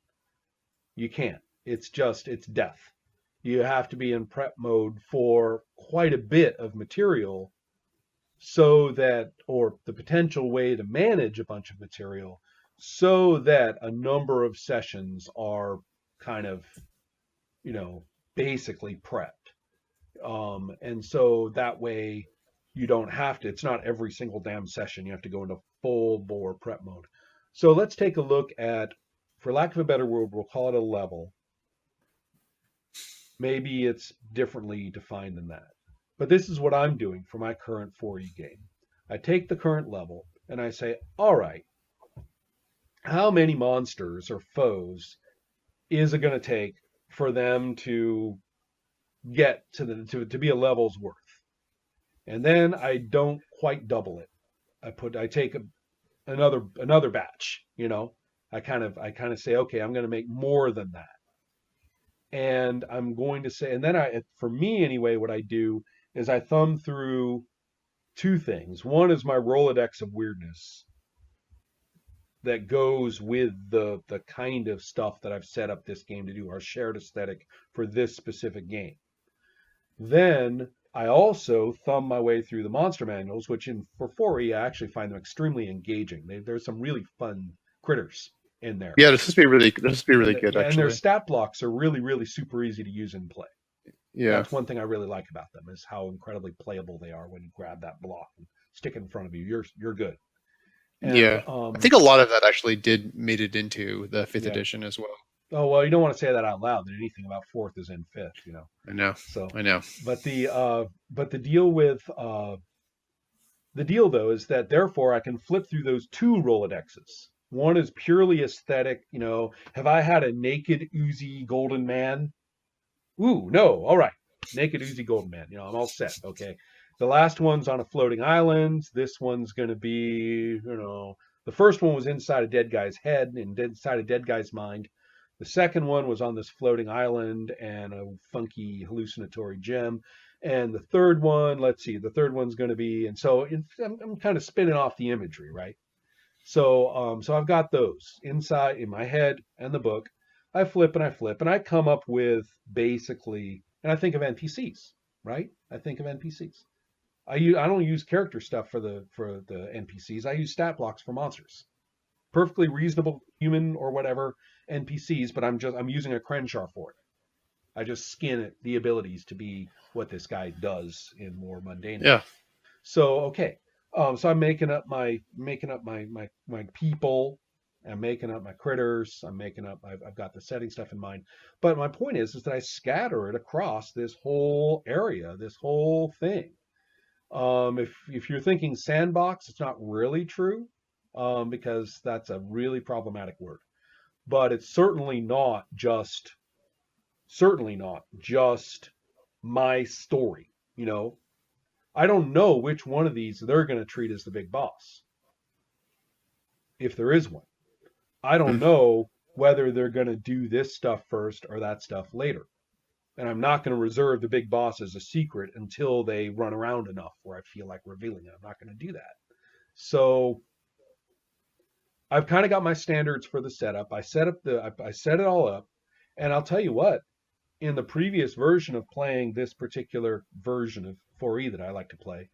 You can't. It's death. You have to be in prep mode for quite a bit of material, so that, or the potential way to manage a bunch of material, so that a number of sessions are kind of, you know, basically prepped. And so that way you don't have to, it's not every single damn session you have to go into full bore prep mode. So let's take a look at, for lack of a better word, we'll call it a level. Maybe it's differently defined than that. But this is what I'm doing for my current 4E game. I take the current level and I say, all right, how many monsters or foes is it going to take for them to get to to be a level's worth? And then I don't quite double it. I take another batch, you know. I kind of say, okay, I'm going to make more than that. And I'm going to say, and then for me anyway, what I do is I thumb through two things. One is my Rolodex of weirdness that goes with the kind of stuff that I've set up this game to do, our shared aesthetic for this specific game. Then I also thumb my way through the monster manuals, which for 4E I actually find them extremely engaging. There's some really fun critters in there. Yeah, this would be really good Yeah, and their actually. stat blocks are really super easy to use and play. Yeah. That's one thing I really like about them is how incredibly playable they are when you grab that block and stick it in front of you. You're good. And Yeah. I think a lot of that actually did made it into the fifth yeah. edition as well. Oh well, you don't want to say that out loud. That anything about fourth is in fifth, you know. I know. So, I know. but the deal with the deal though is that therefore I can flip through those two Rolodexes. One is purely aesthetic, you know. Have I had a naked Uzi Golden Man? Ooh, no. All right. Naked Uzi Golden Man. You know, I'm all set. Okay. The last one's on a floating island. This one's going to be, you know, the first one was inside a dead guy's head and inside a dead guy's mind. The second one was on this floating island and a funky hallucinatory gem. And the third one, let's see, the third one's going to be, and so I'm kind of spinning off the imagery, right? So I've got those inside in my head and the book. I flip, and I come up with basically, and I think of NPCs, right? I think of NPCs. I don't use character stuff for the NPCs. I use stat blocks for monsters. Perfectly reasonable human or whatever NPCs, but I'm using a Crenshaw for it. I just skin it the abilities to be what this guy does in more mundane Yeah. life. So okay, so I'm making up my people. I'm making up my critters. I'm making up. I've got the setting stuff in mind. But my point is that I scatter it across this whole area, this whole thing. If you're thinking sandbox, it's not really true, because that's a really problematic word. But it's certainly not just my story. You know, I don't know which one of these they're going to treat as the big boss, if there is one. I don't Hmm. know whether they're going to do this stuff first or that stuff later. And I'm not going to reserve the big boss as a secret until they run around enough where I feel like revealing it. I'm not going to do that. So I've kind of got my standards for the setup. I set it all up, and I'll tell you what. In the previous version of playing this particular version of 4E that I like to play,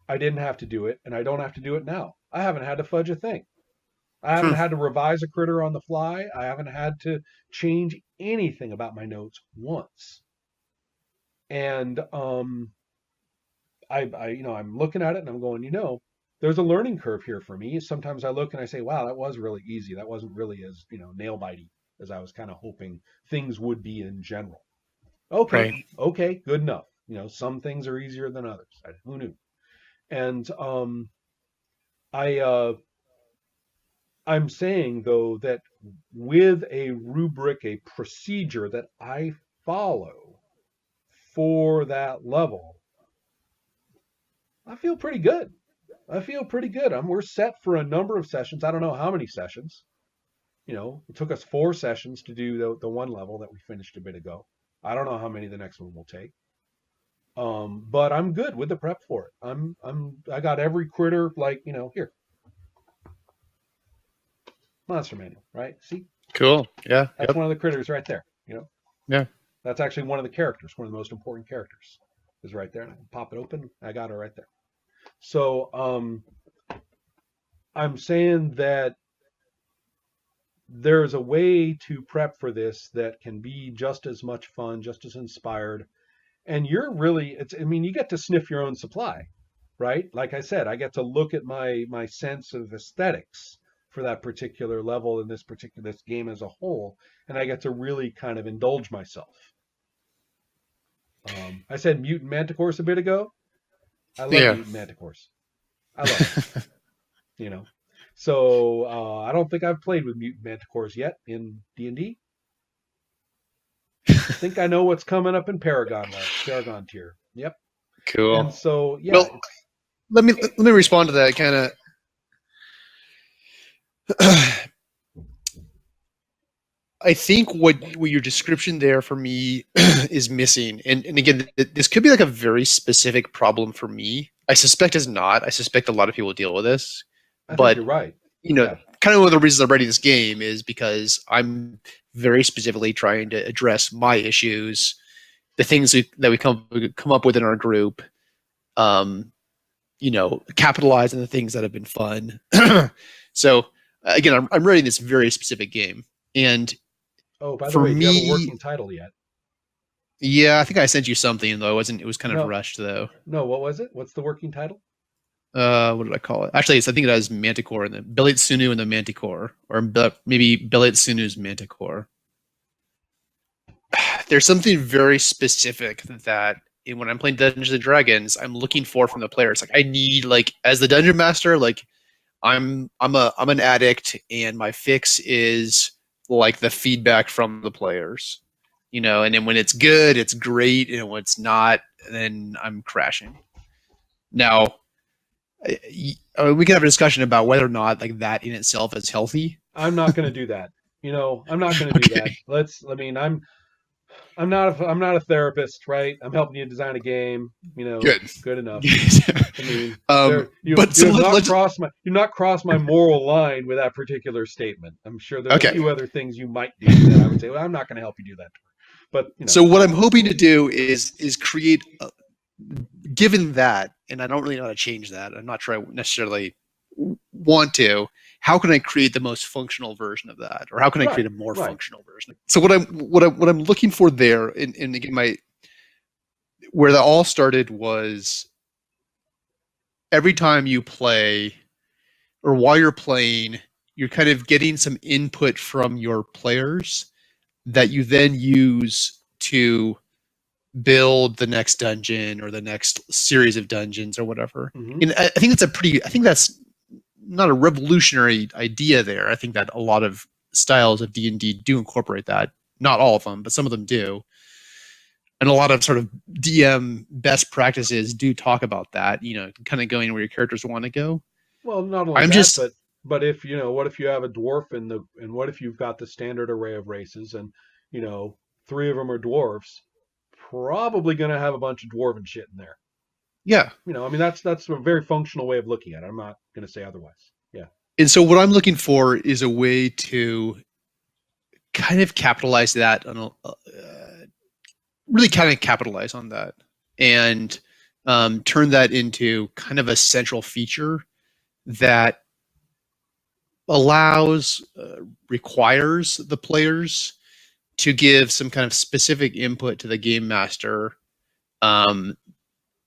I didn't have to do it, and I don't have to do it now. I haven't had to fudge a thing. I haven't Hmm. had to revise a critter on the fly. I haven't had to change anything about my notes once. And I'm looking at it and I'm going, there's a learning curve here for me. Sometimes I look and I say, wow, that was really easy. That wasn't really as nail bitey as I was kind of hoping things would be in general. Okay, Right. okay, good enough. Some things are easier than others. Who knew? And I I'm saying though that with a rubric, a procedure that I follow for that level, I feel pretty good. I feel pretty good. We're set for a number of sessions. I don't know how many sessions. It took us 4 sessions to do the one level that we finished a bit ago. I don't know how many the next one will take. But I'm good with the prep for it. I got every critter like, here, monster manual, right? See, Cool. Yeah. that's Yep. one of the critters right there. Yeah. That's actually one of the characters, one of the most important characters is right there. And I can pop it open. I got her right there. So I'm saying that there's a way to prep for this that can be just as much fun, just as inspired. And you get to sniff your own supply, right? Like I said, I get to look at my sense of aesthetics for that particular level in this game as a whole, and I get to really kind of indulge myself. I said mutant manticores a bit ago. I love Yeah. mutant manticores. I love them. You know. So I don't think I've played with mutant manticores yet in D&D. I think I know what's coming up in Paragon tier. Yep. And Cool. so yeah, Well, let me respond to that kind of. I think what your description there for me is missing, and again, this could be like a very specific problem for me. I suspect it's not. I suspect a lot of people deal with this, I think you're but right. you know, Yeah. kind of one of the reasons I'm writing this game is because I'm very specifically trying to address my issues, the things that we come up with in our group. Um, capitalize on the things that have been fun. So again, I'm writing this very specific game, and Oh, by the for way, do you have a me, working title yet? yeah, I think I sent you something though. It wasn't. It was kind of No. rushed though. No, what was it? What's the working title? What did I call it? Actually, I think it has Manticore and the Belitsunnu and the Manticore, or maybe Belitsunnu's Manticore. There's something very specific that when I'm playing Dungeons and Dragons, I'm looking for from the players. Like I need like as the dungeon master, like I'm an addict, and my fix is like the feedback from the players. And then when it's good, it's great, and when it's not, then I'm crashing. Now, we can have a discussion about whether or not like that in itself is healthy. I'm not going to do that. I'm not going to do that. Okay, I mean, I'm not a therapist, right? I'm helping you design a game, good. good enough. I mean, But you so have not let's crossed my moral line with that particular statement. I'm sure there's a okay. few other things you might do that I would say, well, I'm not going to help you do that. But, So what I'm hoping to do is create given that, and I don't really know how to change that. I'm not sure I necessarily want to. How can I create the most functional version of that, or how can I create right, a more right. functional version? So what I'm looking for there, and again, my where that all started was every time you play, or while you're playing, you're kind of getting some input from your players that you then use to build the next dungeon or the next series of dungeons or whatever. Hmm. And I think I think that's not a revolutionary idea there. I think that a lot of styles of D&D do incorporate that. Not all of them, but some of them do. And a lot of sort of DM best practices do talk about that, kind of going where your characters want to go. Well, not only I'm that, just, but if what if you have a dwarf and what if you've got the standard array of races and you know three of them are dwarves, probably going to have a bunch of dwarven shit in there. yeah. I mean that's a very functional way of looking at it. I'm not going to say otherwise. Yeah. And so what I'm looking for is a way to kind of capitalize that on really kind of capitalize on that and turn that into kind of a central feature that allows requires the players to give some kind of specific input to the game master. um,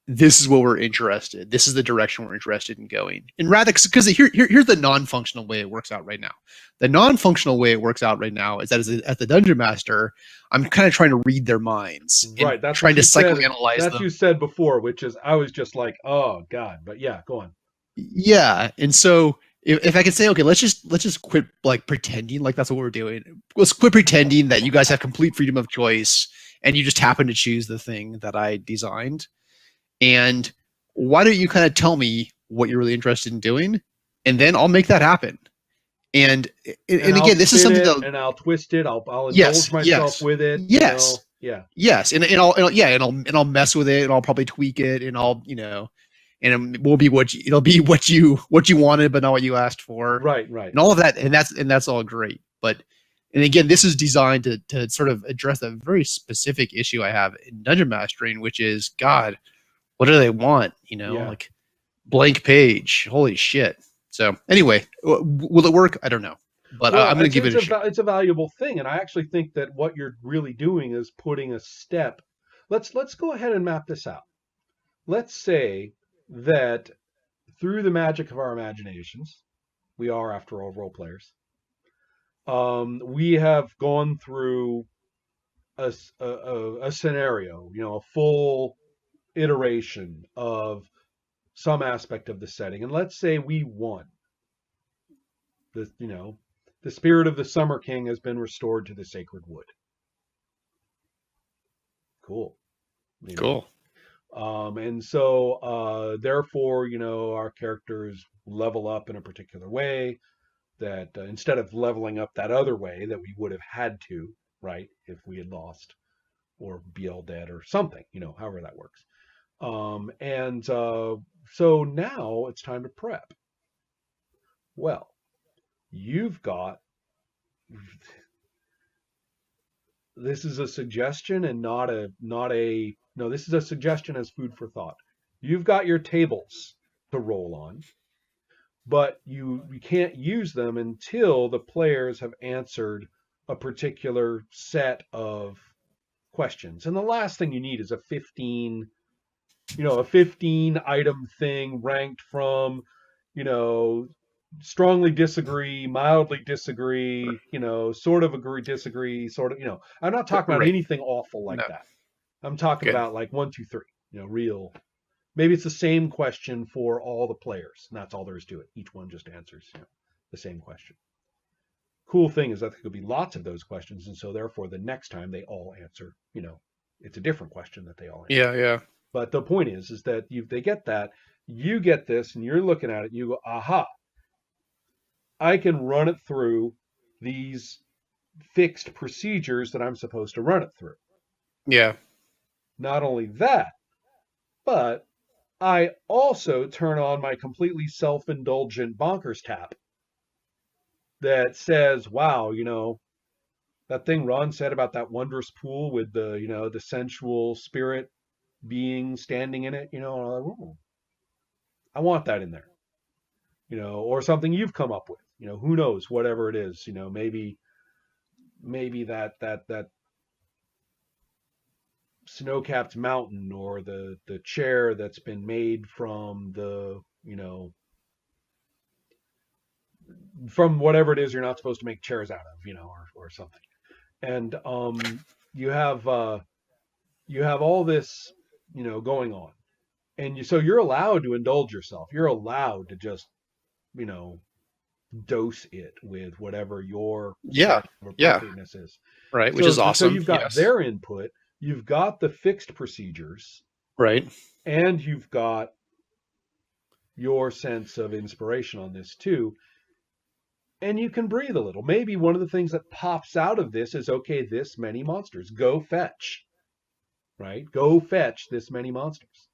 this is what we're interested. This is the direction we're interested in going. And rather, because here's the non-functional way it works out right now. The non-functional way it works out right now is that as the dungeon master, I'm kind of trying to read their minds and Right. That's trying what to you said. psychoanalyze That's them. you said before, which is I was just like, oh God. But yeah, go on. Yeah, and so if I could say, okay, let's just quit like pretending like that's what we're doing. Let's quit pretending that you guys have complete freedom of choice and you just happen to choose the thing that I designed. And why don't you kind of tell me what you're really interested in doing, and then I'll make that happen. And And and I'll again, this is spin something it that and I'll twist it. I'll indulge yes, myself yes, with it. yes, Yeah. yes, and I'll mess with it, and I'll probably tweak it, and and it will be it'll be what you wanted, but not what you asked for, Right. Right. and all of that, and that's all great. But and again, this is designed to sort of address a very specific issue I have in dungeon mastering, which is God, what do they want? Yeah. Like blank page. Holy shit. So anyway, will it work? I don't know, but Well, I'm going to give it a shot. it's a valuable thing, and I actually think that what you're really doing is putting a step. Let's go ahead and map this out. Let's say that through the magic of our imaginations, we are after all role players. We have gone through a scenario, a full iteration of some aspect of the setting, and let's say we won. The spirit of the Summer King has been restored to the sacred wood. Cool. You know. Cool. And so therefore, our characters level up in a particular way that instead of leveling up that other way that we would have had to, right, if we had lost or BL dead or something, however that works. And so now it's time to prep. Well, you've got this is a suggestion and not a no, this is a suggestion as food for thought. You've got your tables to roll on, but you can't use them until the players have answered a particular set of questions. And the last thing you need is a 15 item thing ranked from, you know, strongly disagree, mildly disagree, sort of agree, disagree, sort of, I'm not talking about Right. anything awful like No. that. I'm talking Good. about like one, two, three, real. Maybe it's the same question for all the players, and that's all there is to it. Each one just answers, the same question. Cool thing is that there could be lots of those questions, and so therefore the next time they all answer, it's a different question that they all answer. Yeah. Yeah. But the point is that they get that, you get this, and you're looking at it, you go, aha, I can run it through these fixed procedures that I'm supposed to run it through. Yeah. Not only that, but I also turn on my completely self-indulgent bonkers tap that says, wow, that thing Ron said about that wondrous pool with the sensual spirit being standing in it, I want that in there, or something you've come up with, who knows, whatever it is, maybe that snow-capped mountain or the chair that's been made from from whatever it is you're not supposed to make chairs out of, or something. And you have all this, going on, and so you're allowed to indulge yourself. You're allowed to just, you know, dose it with whatever your Yeah. standard of Yeah. appropriateness is. Right. Which So is so awesome. you've got Yes. their input, you've got the fixed procedures, Right. and you've got your sense of inspiration on this too. And you can breathe a little. Maybe one of the things that pops out of this is, okay, this many monsters, go fetch, right? Go fetch this many monsters.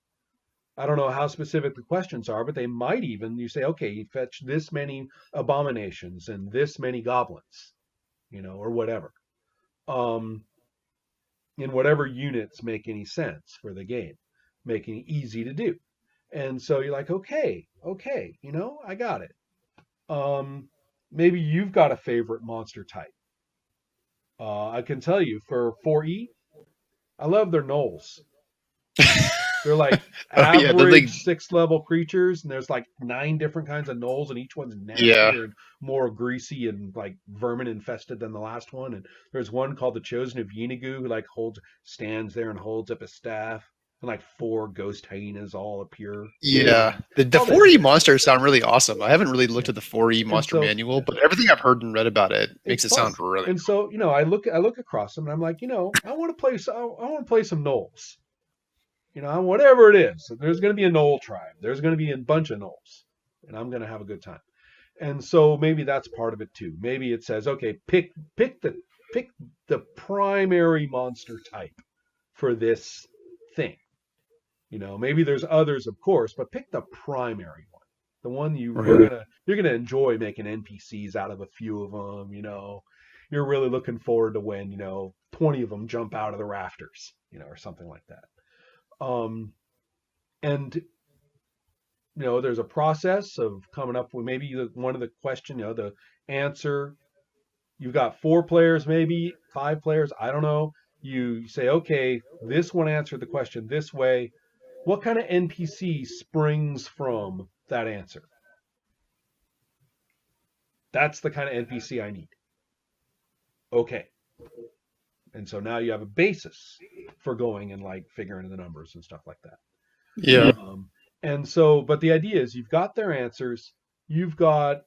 I don't know how specific the questions are, but they might even, you say, okay, fetch this many abominations and this many goblins, or whatever. Um, in whatever units make any sense for the game, making it easy to do. And so you're like, okay, I got it. Um, maybe you've got a favorite monster type. I can tell you for 4E, I love their gnolls. They're like Oh yeah. The average like. 6th level creatures, and there's like 9 different kinds of gnolls, and each one's Yeah. nastier and more greasy and like vermin infested than the last one. And there's one called the Chosen of Yeenagu who like stands there and holds up a staff, and like 4 ghost hyenas all appear. Yeah. The All this. 4E monsters sound really awesome. I haven't really looked Yeah. at the 4E And monster so manual, but everything I've heard and read about it makes it's it sound fun. really And so, I look across them and I'm like, I want to play some gnolls. Whatever it is, there's going to be a Knoll tribe. There's going to be a bunch of Knolls, and I'm going to have a good time. And so maybe that's part of it too. Maybe it says, okay, pick the primary monster type for this thing. Maybe there's others, of course, but pick the primary one, the one cool. you're gonna enjoy making NPCs out of a few of them. You're really looking forward to when 20 of them jump out of the rafters, or something like that. Um, and there's a process of coming up with maybe one of the question, the answer. You've got 4 players, maybe 5 players. I don't know. You say, okay, this one answered the question this way. What kind of NPC springs from that answer? That's the kind of NPC I need. Okay. And so now you have a basis for going and like figuring the numbers and stuff like that. Yeah. And so, but the idea is you've got their answers, you've got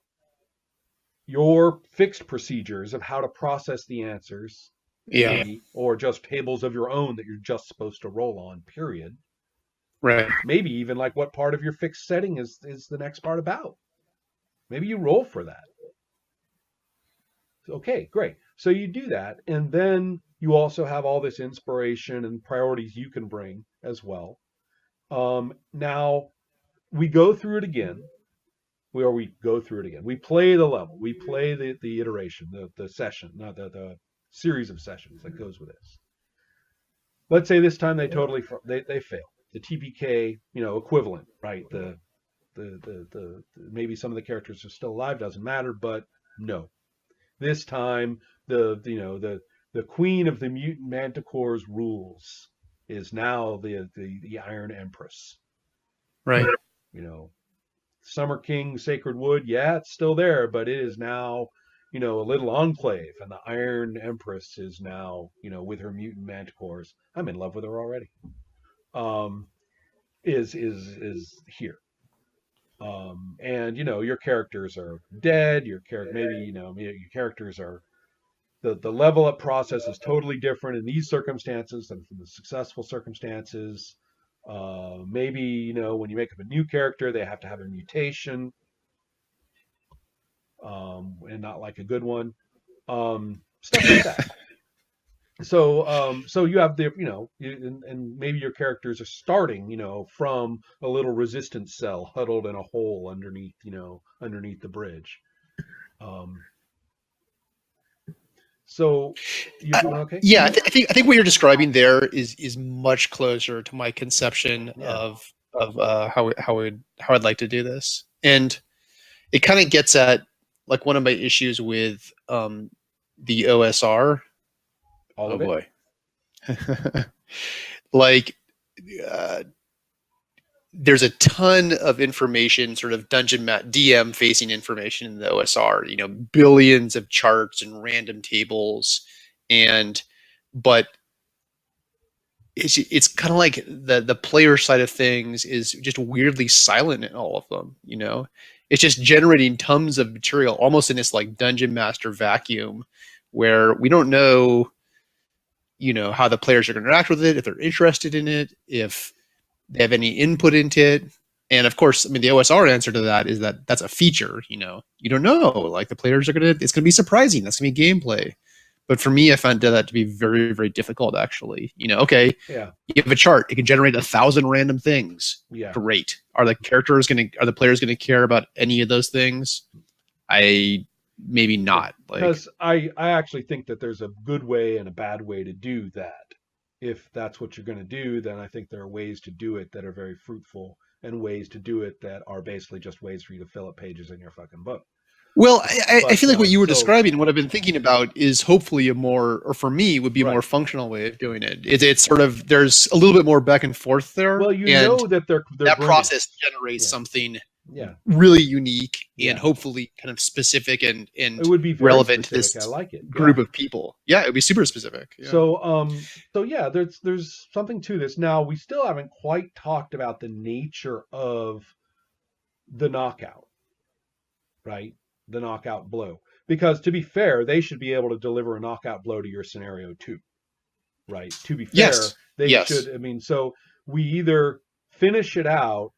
your fixed procedures of how to process the answers, Yeah. maybe, or just tables of your own that you're just supposed to roll on, period. Right. Maybe even like what part of your fixed setting is the next part about. Maybe you roll for that. Okay, great. So you do that, and then you also have all this inspiration and priorities you can bring as well. Now we go through it again. We go through it again. We play the level. We play the iteration, the session, not the series of sessions that goes with this. Let's say this time they fail. The TPK, equivalent, right? The maybe some of the characters are still alive, doesn't matter, but no. This time the queen of the mutant manticores rules is now the Iron Empress. Right. You know, Summer King Sacred Wood, yeah, it's still there, but it is now, a little enclave, and the Iron Empress is now, with her mutant manticores. I'm in love with her already. Um, is here. And your characters are dead. Your character maybe your characters are the level up process is totally different in these circumstances than from the successful circumstances. Maybe when you make up a new character, they have to have a mutation, and not like a good one, stuff like that. So you have and maybe your characters are starting, from a little resistance cell huddled in a hole underneath the bridge. Um, so you okay? Yeah, I think what you're describing there is much closer to my conception Yeah, of how I'd like to do this, and it kind of gets at like one of my issues with the OSR. all Oh of it. boy, like uh, there's a ton of information, sort of DM facing information in the OSR. Billions of charts and random tables, and but it's kind of like the player side of things is just weirdly silent in all of them. It's just generating tons of material, almost in this like dungeon master vacuum, where we don't know, how the players are going to interact with it, if they're interested in it, if they have any input into it. And of course, I mean, the OSR answer to that is that that's a feature. You don't know. Like the players are gonna, it's gonna be surprising. That's gonna be gameplay. But for me, I found that to be very, very difficult. Actually, okay, Yeah, you have a chart. It can generate 1,000 random things. yeah. Great. Are the players gonna care about any of those things? I maybe not. Like, Because I actually think that there's a good way and a bad way to do that. If that's what you're going to do, then I think there are ways to do it that are very fruitful, and ways to do it that are basically just ways for you to fill up pages in your fucking book. well, I But feel like what you were so describing, what I've been thinking about, is hopefully a more, or for me, would be a more right. functional way of doing it. It's sort of there's a little bit more back and forth there, Well, and that they're that bringing process it. generates Yeah, something yeah, really unique and yeah. hopefully kind of specific It and would be very relevant to specific. I this like it. group Yeah. of people. Yeah, it would be super specific. Yeah. So yeah, there's something to this. Now we still haven't quite talked about the nature of the knockout, right? The knockout blow. Because to be fair, they should be able to deliver a knockout blow to your scenario too, right? To be fair, Yes. they Yes. should. I mean, so we either finish it out,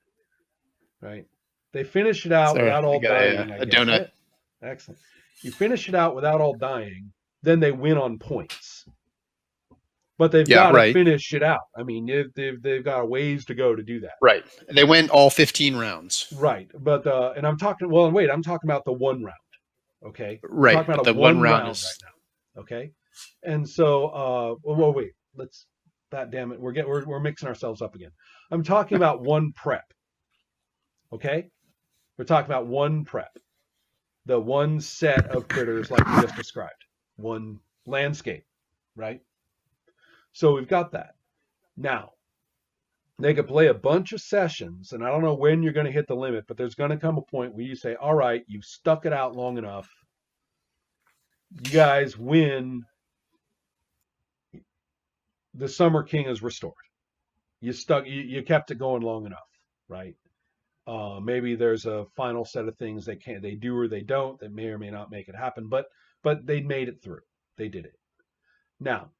right? They finish it out Sorry, without I all got dying, I a get donut. it. Excellent. You finish it out without all dying, then they win on points. But they've Yeah. got to Right. finish it out. I mean, they've got a ways to go to do that. Right. They went all 15 rounds. Right. But and I'm talking. Well, wait, I'm talking about the one round. Okay, we're Right. talking But about a the one one round round right is now. Okay, and so well, wait, let's. That damn it, we're mixing ourselves up again. I'm talking about one prep. Okay, we're talking about one prep, the one set of critters like we just described, one landscape, right? So we've got that. Now they could play a bunch of sessions, and I don't know when you're going to hit the limit, but there's going to come a point where you say, all right, you've stuck it out long enough. You guys win. The Summer King is restored. You kept it going long enough, right? Maybe there's a final set of things they do or they don't that may or may not make it happen, but they made it through. They did it. Now,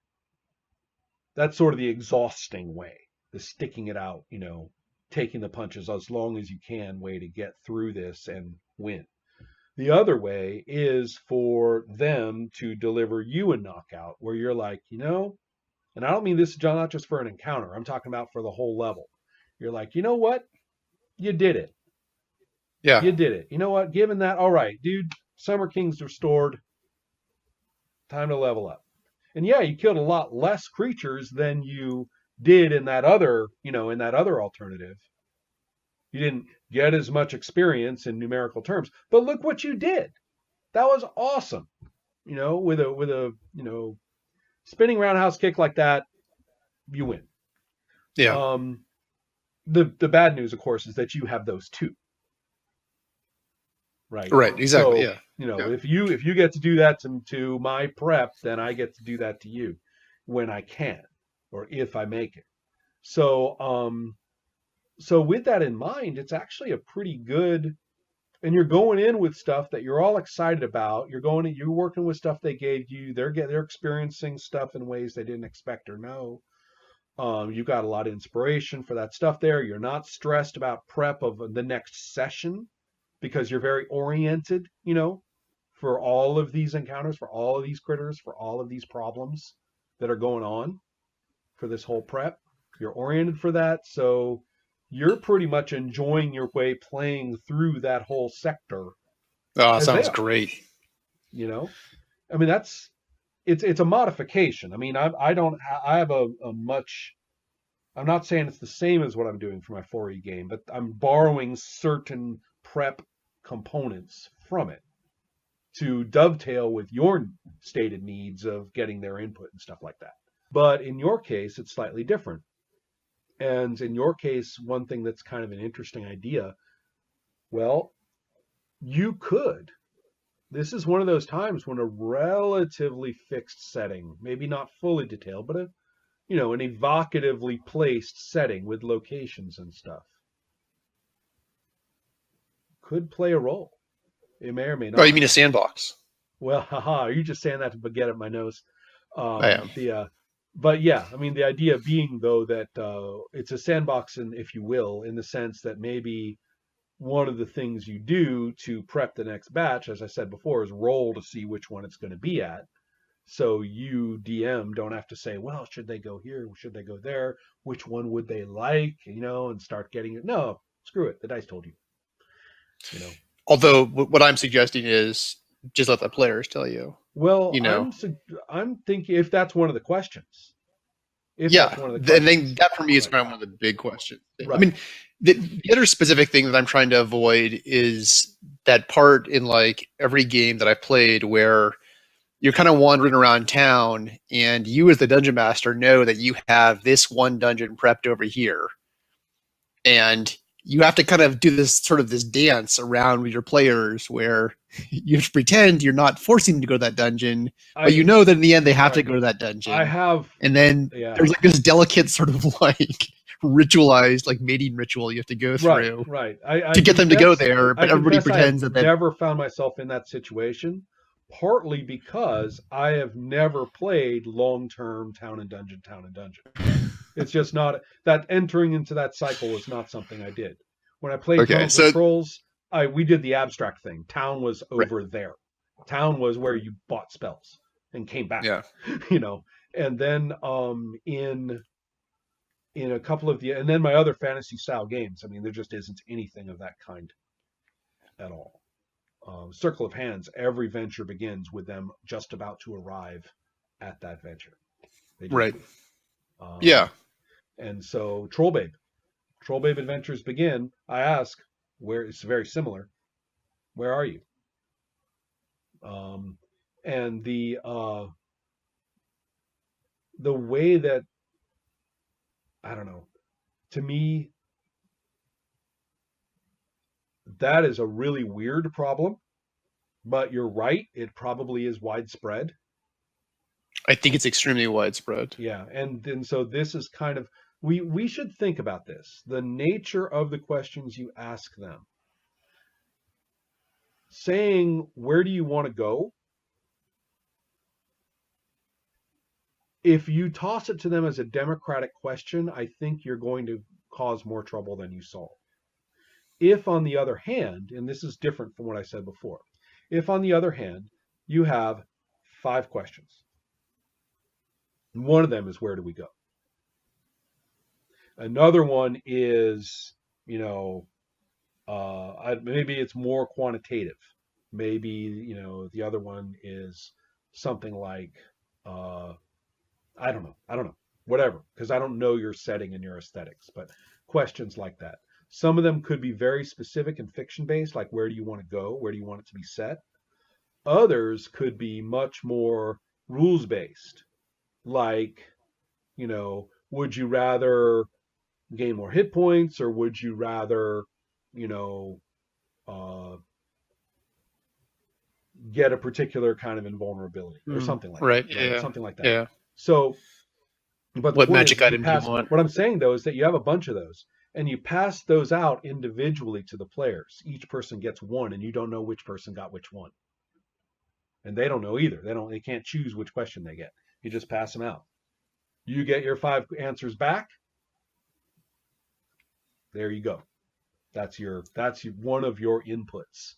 that's sort of the exhausting way, the sticking it out, taking the punches as long as you can way to get through this and win. The other way is for them to deliver you a knockout where you're like, and I don't mean this not just for an encounter, I'm talking about for the whole level. You're like, you know what? You did it. Yeah. You did it. You know what? Given that, all right, dude, Summer King's restored. Time to level up. And yeah, you killed a lot less creatures than you did in that other alternative. You didn't get as much experience in numerical terms, but look what you did. That was awesome. With a spinning roundhouse kick like that, you win. Yeah. Um, the bad news, of course, is that you have those two, right? Right. Exactly. So Yeah. Yeah. if you get to do that to my prep, then I get to do that to you when I can, or if I make it. So with that in mind, it's actually a pretty good. And you're going in with stuff that you're all excited about. You're working with stuff they gave you. They're experiencing stuff in ways they didn't expect or know. You've got a lot of inspiration for that stuff there. You're not stressed about prep of the next session because you're very oriented, for all of these encounters, for all of these critters, for all of these problems that are going on for this whole prep. You're oriented for that. So you're pretty much enjoying your way playing through that whole sector Oh, as they sounds are, great. you know? I mean, it's a modification. I mean, I don't, I have a much, I'm not saying it's the same as what I'm doing for my 4E game, but I'm borrowing certain prep components from it to dovetail with your stated needs of getting their input and stuff like that. But in your case, it's slightly different. And in your case, one thing that's kind of an interesting idea, well, you could. This is one of those times when a relatively fixed setting, maybe not fully detailed, but an evocatively placed setting with locations and stuff could play a role. It may or may Oh, you not. mean a sandbox? Well, haha, are you just saying that to get at my nose? I am. But yeah, I mean, the idea being though that it's a sandbox, if you will, in the sense that maybe one of the things you do to prep the next batch, as I said before, is roll to see which one it's going to be at. So you DM don't have to say, well, should they go here? Should they go there? Which one would they like? And start getting it. No, screw it. The dice told you. You know. Although what I'm suggesting is just let the players tell you. Well, You know. I'm thinking if that's one of the questions. If that's Yeah, one of the and then questions. that for me is Right. kind of one of the big questions. I Right. mean, the other specific thing that I'm trying to avoid is that part in like every game that I've played where you're kind of wandering around town and you as the dungeon master know that you have this one dungeon prepped over here and you have to kind of do this sort of this dance around with your players where you have to pretend you're not forcing them to go to that dungeon, but you I know that in the end they have to right. go to that I dungeon. have And then yeah. there's like this delicate sort of like ritualized like mating ritual you have to go Right, through right. I to get them to go confess there, I but everybody confess I have pretends that never found myself in that situation, partly because I have never played long-term town and dungeon. It's just not that entering into that cycle was not something I did. When I played okay, Tunnels of so Trolls, we did the abstract thing. Town was right, over there. Town was where you bought spells and came back, yeah, you know. And then in a couple of and then my other fantasy style games, I mean, there just isn't anything of that kind at all. Circle of Hands, every venture begins with them just about to arrive at that venture. They just right, do. Um, yeah. and so Troll Babe adventures begin. I ask, where it's very similar. Where are you? Um, and the way that I don't know. To me, that is a really weird problem. But you're right; it probably is widespread. I think it's extremely widespread. Yeah, and so this is kind of we should think about this. The nature of the questions you ask them. Saying where do you want to go, if you toss it to them as a democratic question, I think you're going to cause more trouble than you solve. If, on the other hand, and this is different from what I said before, if, on the other hand, you have 5 questions, one of them is where do we go? Another one is, you know, maybe it's more quantitative. Maybe, the other one is something like, uh, I don't know. I don't know. Whatever, because I don't know your setting and your aesthetics, but questions like that. Some of them could be very specific and fiction based, like where do you want to go? Where do you want it to be set? Others could be much more rules based, like, would you rather gain more hit points or would you rather, you know, uh, get a particular kind of invulnerability or something like that, Right. right? Yeah. Something like that. Yeah. So, but the What point is, magic you item do you pass. want? What I'm saying though is that you have a bunch of those, and you pass those out individually to the players. Each person gets one, and you don't know which person got which one, and they don't know either. They can't choose which question they get. You just pass them out. You get your 5 answers back. There you go. That's one of your inputs.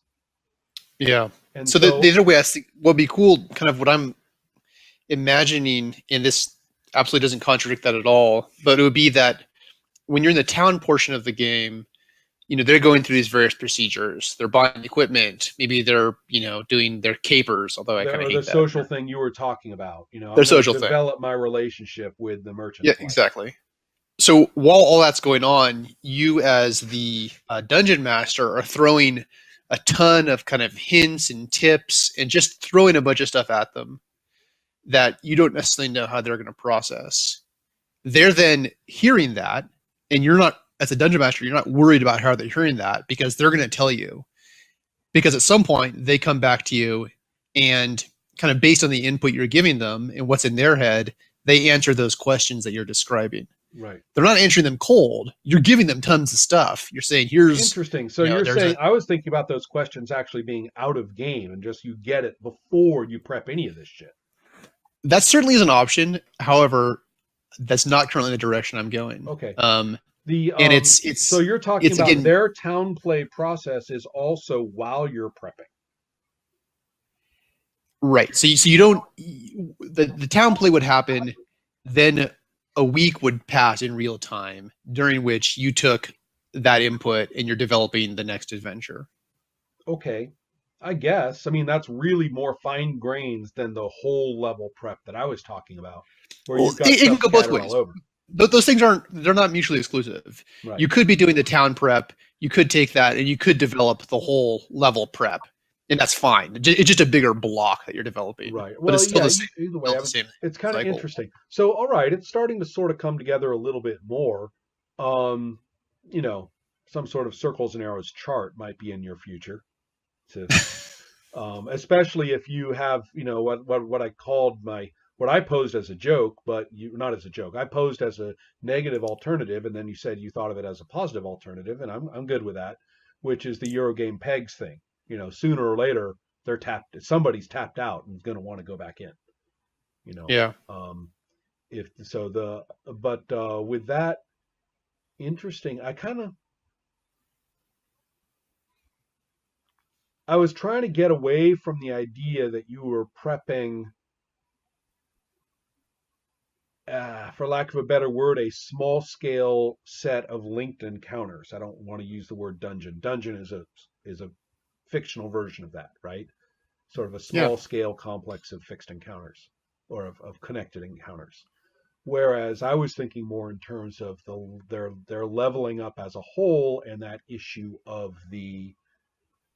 Yeah. And So the so, other way I think would be cool, kind of what I'm imagining, and this absolutely doesn't contradict that at all, but it would be that when you're in the town portion of the game, they're going through these various procedures. They're buying equipment. Maybe they're, doing their capers, although I kind of the hate that. social thing you were talking about, Their I'm going to social thing. develop my relationship with the merchant Yeah, player. exactly. So while all that's going on, you as the dungeon master are throwing a ton of kind of hints and tips and just throwing a bunch of stuff at them that you don't necessarily know how they're going to process. They're then hearing that, and you're not, as a dungeon master, you're not worried about how they're hearing that because they're going to tell you. Because at some point, they come back to you and kind of based on the input you're giving them and what's in their head, they answer those questions that you're describing. Right. They're not answering them cold. You're giving them tons of stuff. You're saying, here's, Interesting. So you're there's saying a, I was thinking about those questions actually being out of game and just you get it before you prep any of this shit. that certainly is an option. However, that's not currently the direction I'm going. Okay. Um, The and so you're talking it's about again, their town play process is also while you're prepping. right. So you don't, the town play would happen, then a week would pass in real time during which you took that input and you're developing the next adventure. Okay. I guess. I mean, that's really more fine grains than the whole level prep that I was talking about, where Well, you've got it can stuff go both scattered all ways. over. Those things they're not mutually exclusive. Right. You could be doing the town prep, you could take that and you could develop the whole level prep, and that's fine. It's just a bigger block that you're developing, Right. but Well, it's still yeah, the same, either way, still I the mean, same it's kind of cycle. interesting. So, all right, it's starting to sort of come together a little bit more. Um, you know, some sort of circles and arrows chart might be in your future to especially if you have, what I called what I posed as a joke, but you not as a joke. I posed as a negative alternative, and then you said you thought of it as a positive alternative, and I'm good with that, which is the Eurogame pegs thing. Sooner or later somebody's tapped out and is going to want to go back in. You know, Yeah. if so, but with that, interesting. I was trying to get away from the idea that you were prepping, for lack of a better word, a small scale set of linked encounters. I don't want to use the word dungeon. Dungeon is a fictional version of that, right? Sort of a Yeah. small scale complex of fixed encounters or of connected encounters. Whereas I was thinking more in terms of their leveling up as a whole and that issue of the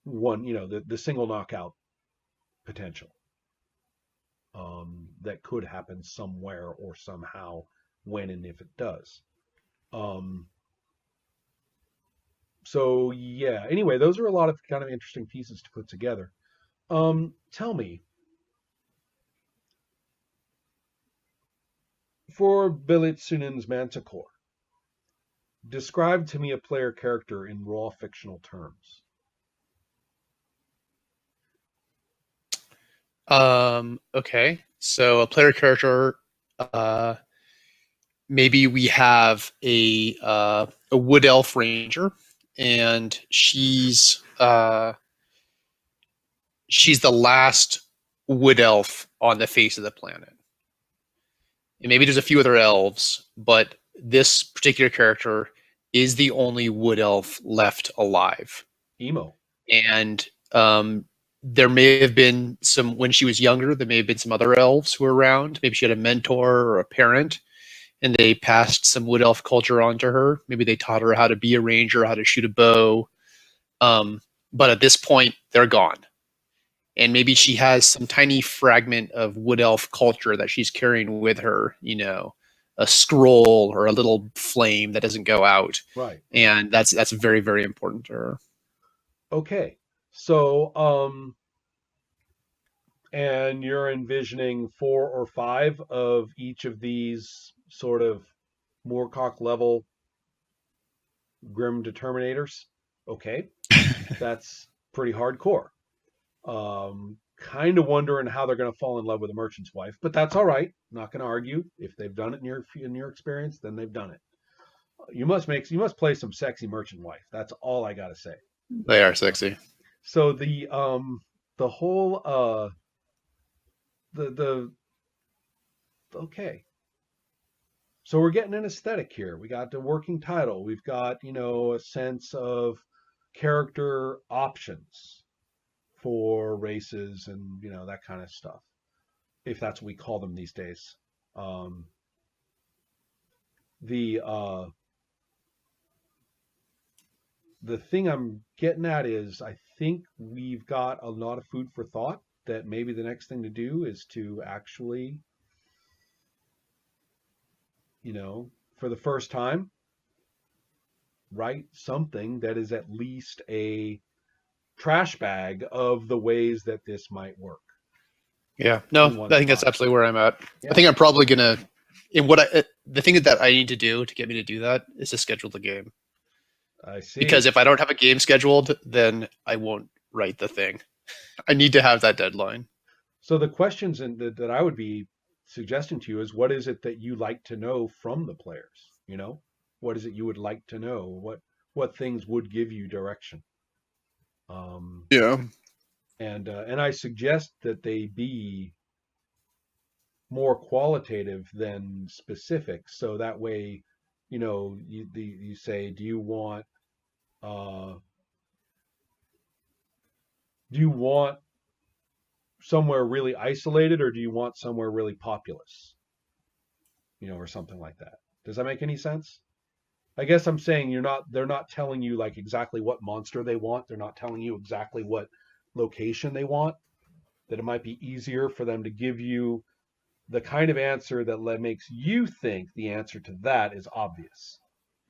one, the single knockout potential. That could happen somewhere or somehow when and if it does. Um, so yeah. Anyway, those are a lot of kind of interesting pieces to put together. Tell me, for Belitsunnun's Manticore, Describe to me a player character in raw fictional terms. Okay. So a player character, uh, maybe we have a wood elf ranger, and she's the last wood elf on the face of the planet. And maybe there's a few other elves, but this particular character is the only wood elf left alive. Emo. And there may have been some when she was younger. There may have been some other elves who were around. Maybe she had a mentor or a parent, and they passed some wood elf culture on to her. Maybe they taught her how to be a ranger, how to shoot a bow. Um, but at this point, they're gone, and maybe she has some tiny fragment of wood elf culture that she's carrying with her. A scroll or a little flame that doesn't go out, Right. and that's very very important to her. Okay. So, and you're envisioning 4 or 5 of each of these sort of Moorcock level Grim Determinators. Okay. That's pretty hardcore. Kind of wondering how they're going to fall in love with a merchant's wife, but that's all right. Not going to argue. If they've done it in your experience, then they've done it. You must play some sexy merchant wife. That's all I got to say. They are sexy. So the whole the okay. So we're getting an aesthetic here. We got the working title. We've got, a sense of character options for races and, that kind of stuff, if that's what we call them these days. Um, the the thing I'm getting at is I think we've got a lot of food for thought that maybe the next thing to do is to actually, for the first time, write something that is at least a trash bag of the ways that this might work Yeah, no, in one I think that's spot. absolutely where I'm at. I Yeah, think I'm probably gonna, in what the thing that I need to do to get me to do that is to schedule the game. I Because see. if I don't have a game scheduled, then I won't write the thing. I need to have that deadline. So the questions that I would be suggesting to you is what is it that you like to know from the players? What is it you would like to know? What things would give you direction? Um, Yeah. and I suggest that they be more qualitative than specific, so that way, you say, uh, do you want somewhere really isolated or do you want somewhere really populous? Or something like that. Does that make any sense? I guess I'm saying they're not telling you like exactly what monster they want. They're not telling you exactly what location they want. That it might be easier for them to give you the kind of answer that makes you think the answer to that is obvious.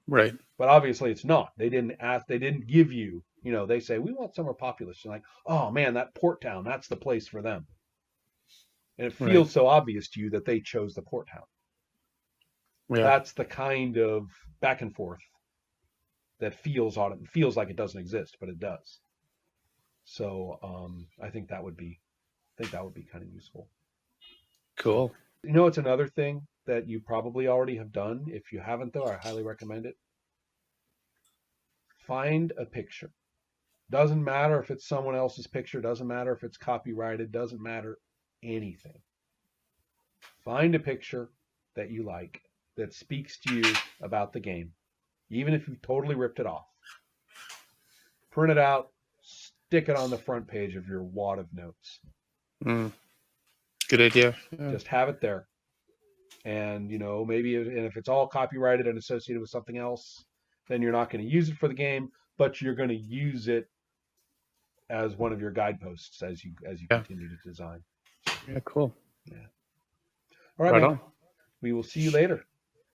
Right. But obviously it's not. They didn't give you, they say we want somewhere populous. You're like, oh man, that port town, that's the place for them. And it Right. feels so obvious to you that they chose the port town. Yeah. That's the kind of back and forth that feels like it doesn't exist, but it does. So I think that would be kind of useful. So Cool. it's another thing that you probably already have done. If you haven't though, I highly recommend it. Find a picture. Doesn't matter if it's someone else's picture, doesn't matter if it's copyrighted, doesn't matter anything. Find a picture that you like that speaks to you about the game, even if you've totally ripped it off. Print it out, stick it on the front page of your wad of notes. Mm, good idea. Yeah. Just have it there. And, maybe, and if it's all copyrighted and associated with something else, then you're not going to use it for the game, but you're going to use it as one of your guideposts as you Yeah. continue to design. So, Yeah. Cool. yeah. All right, Right man. on. We will see you later.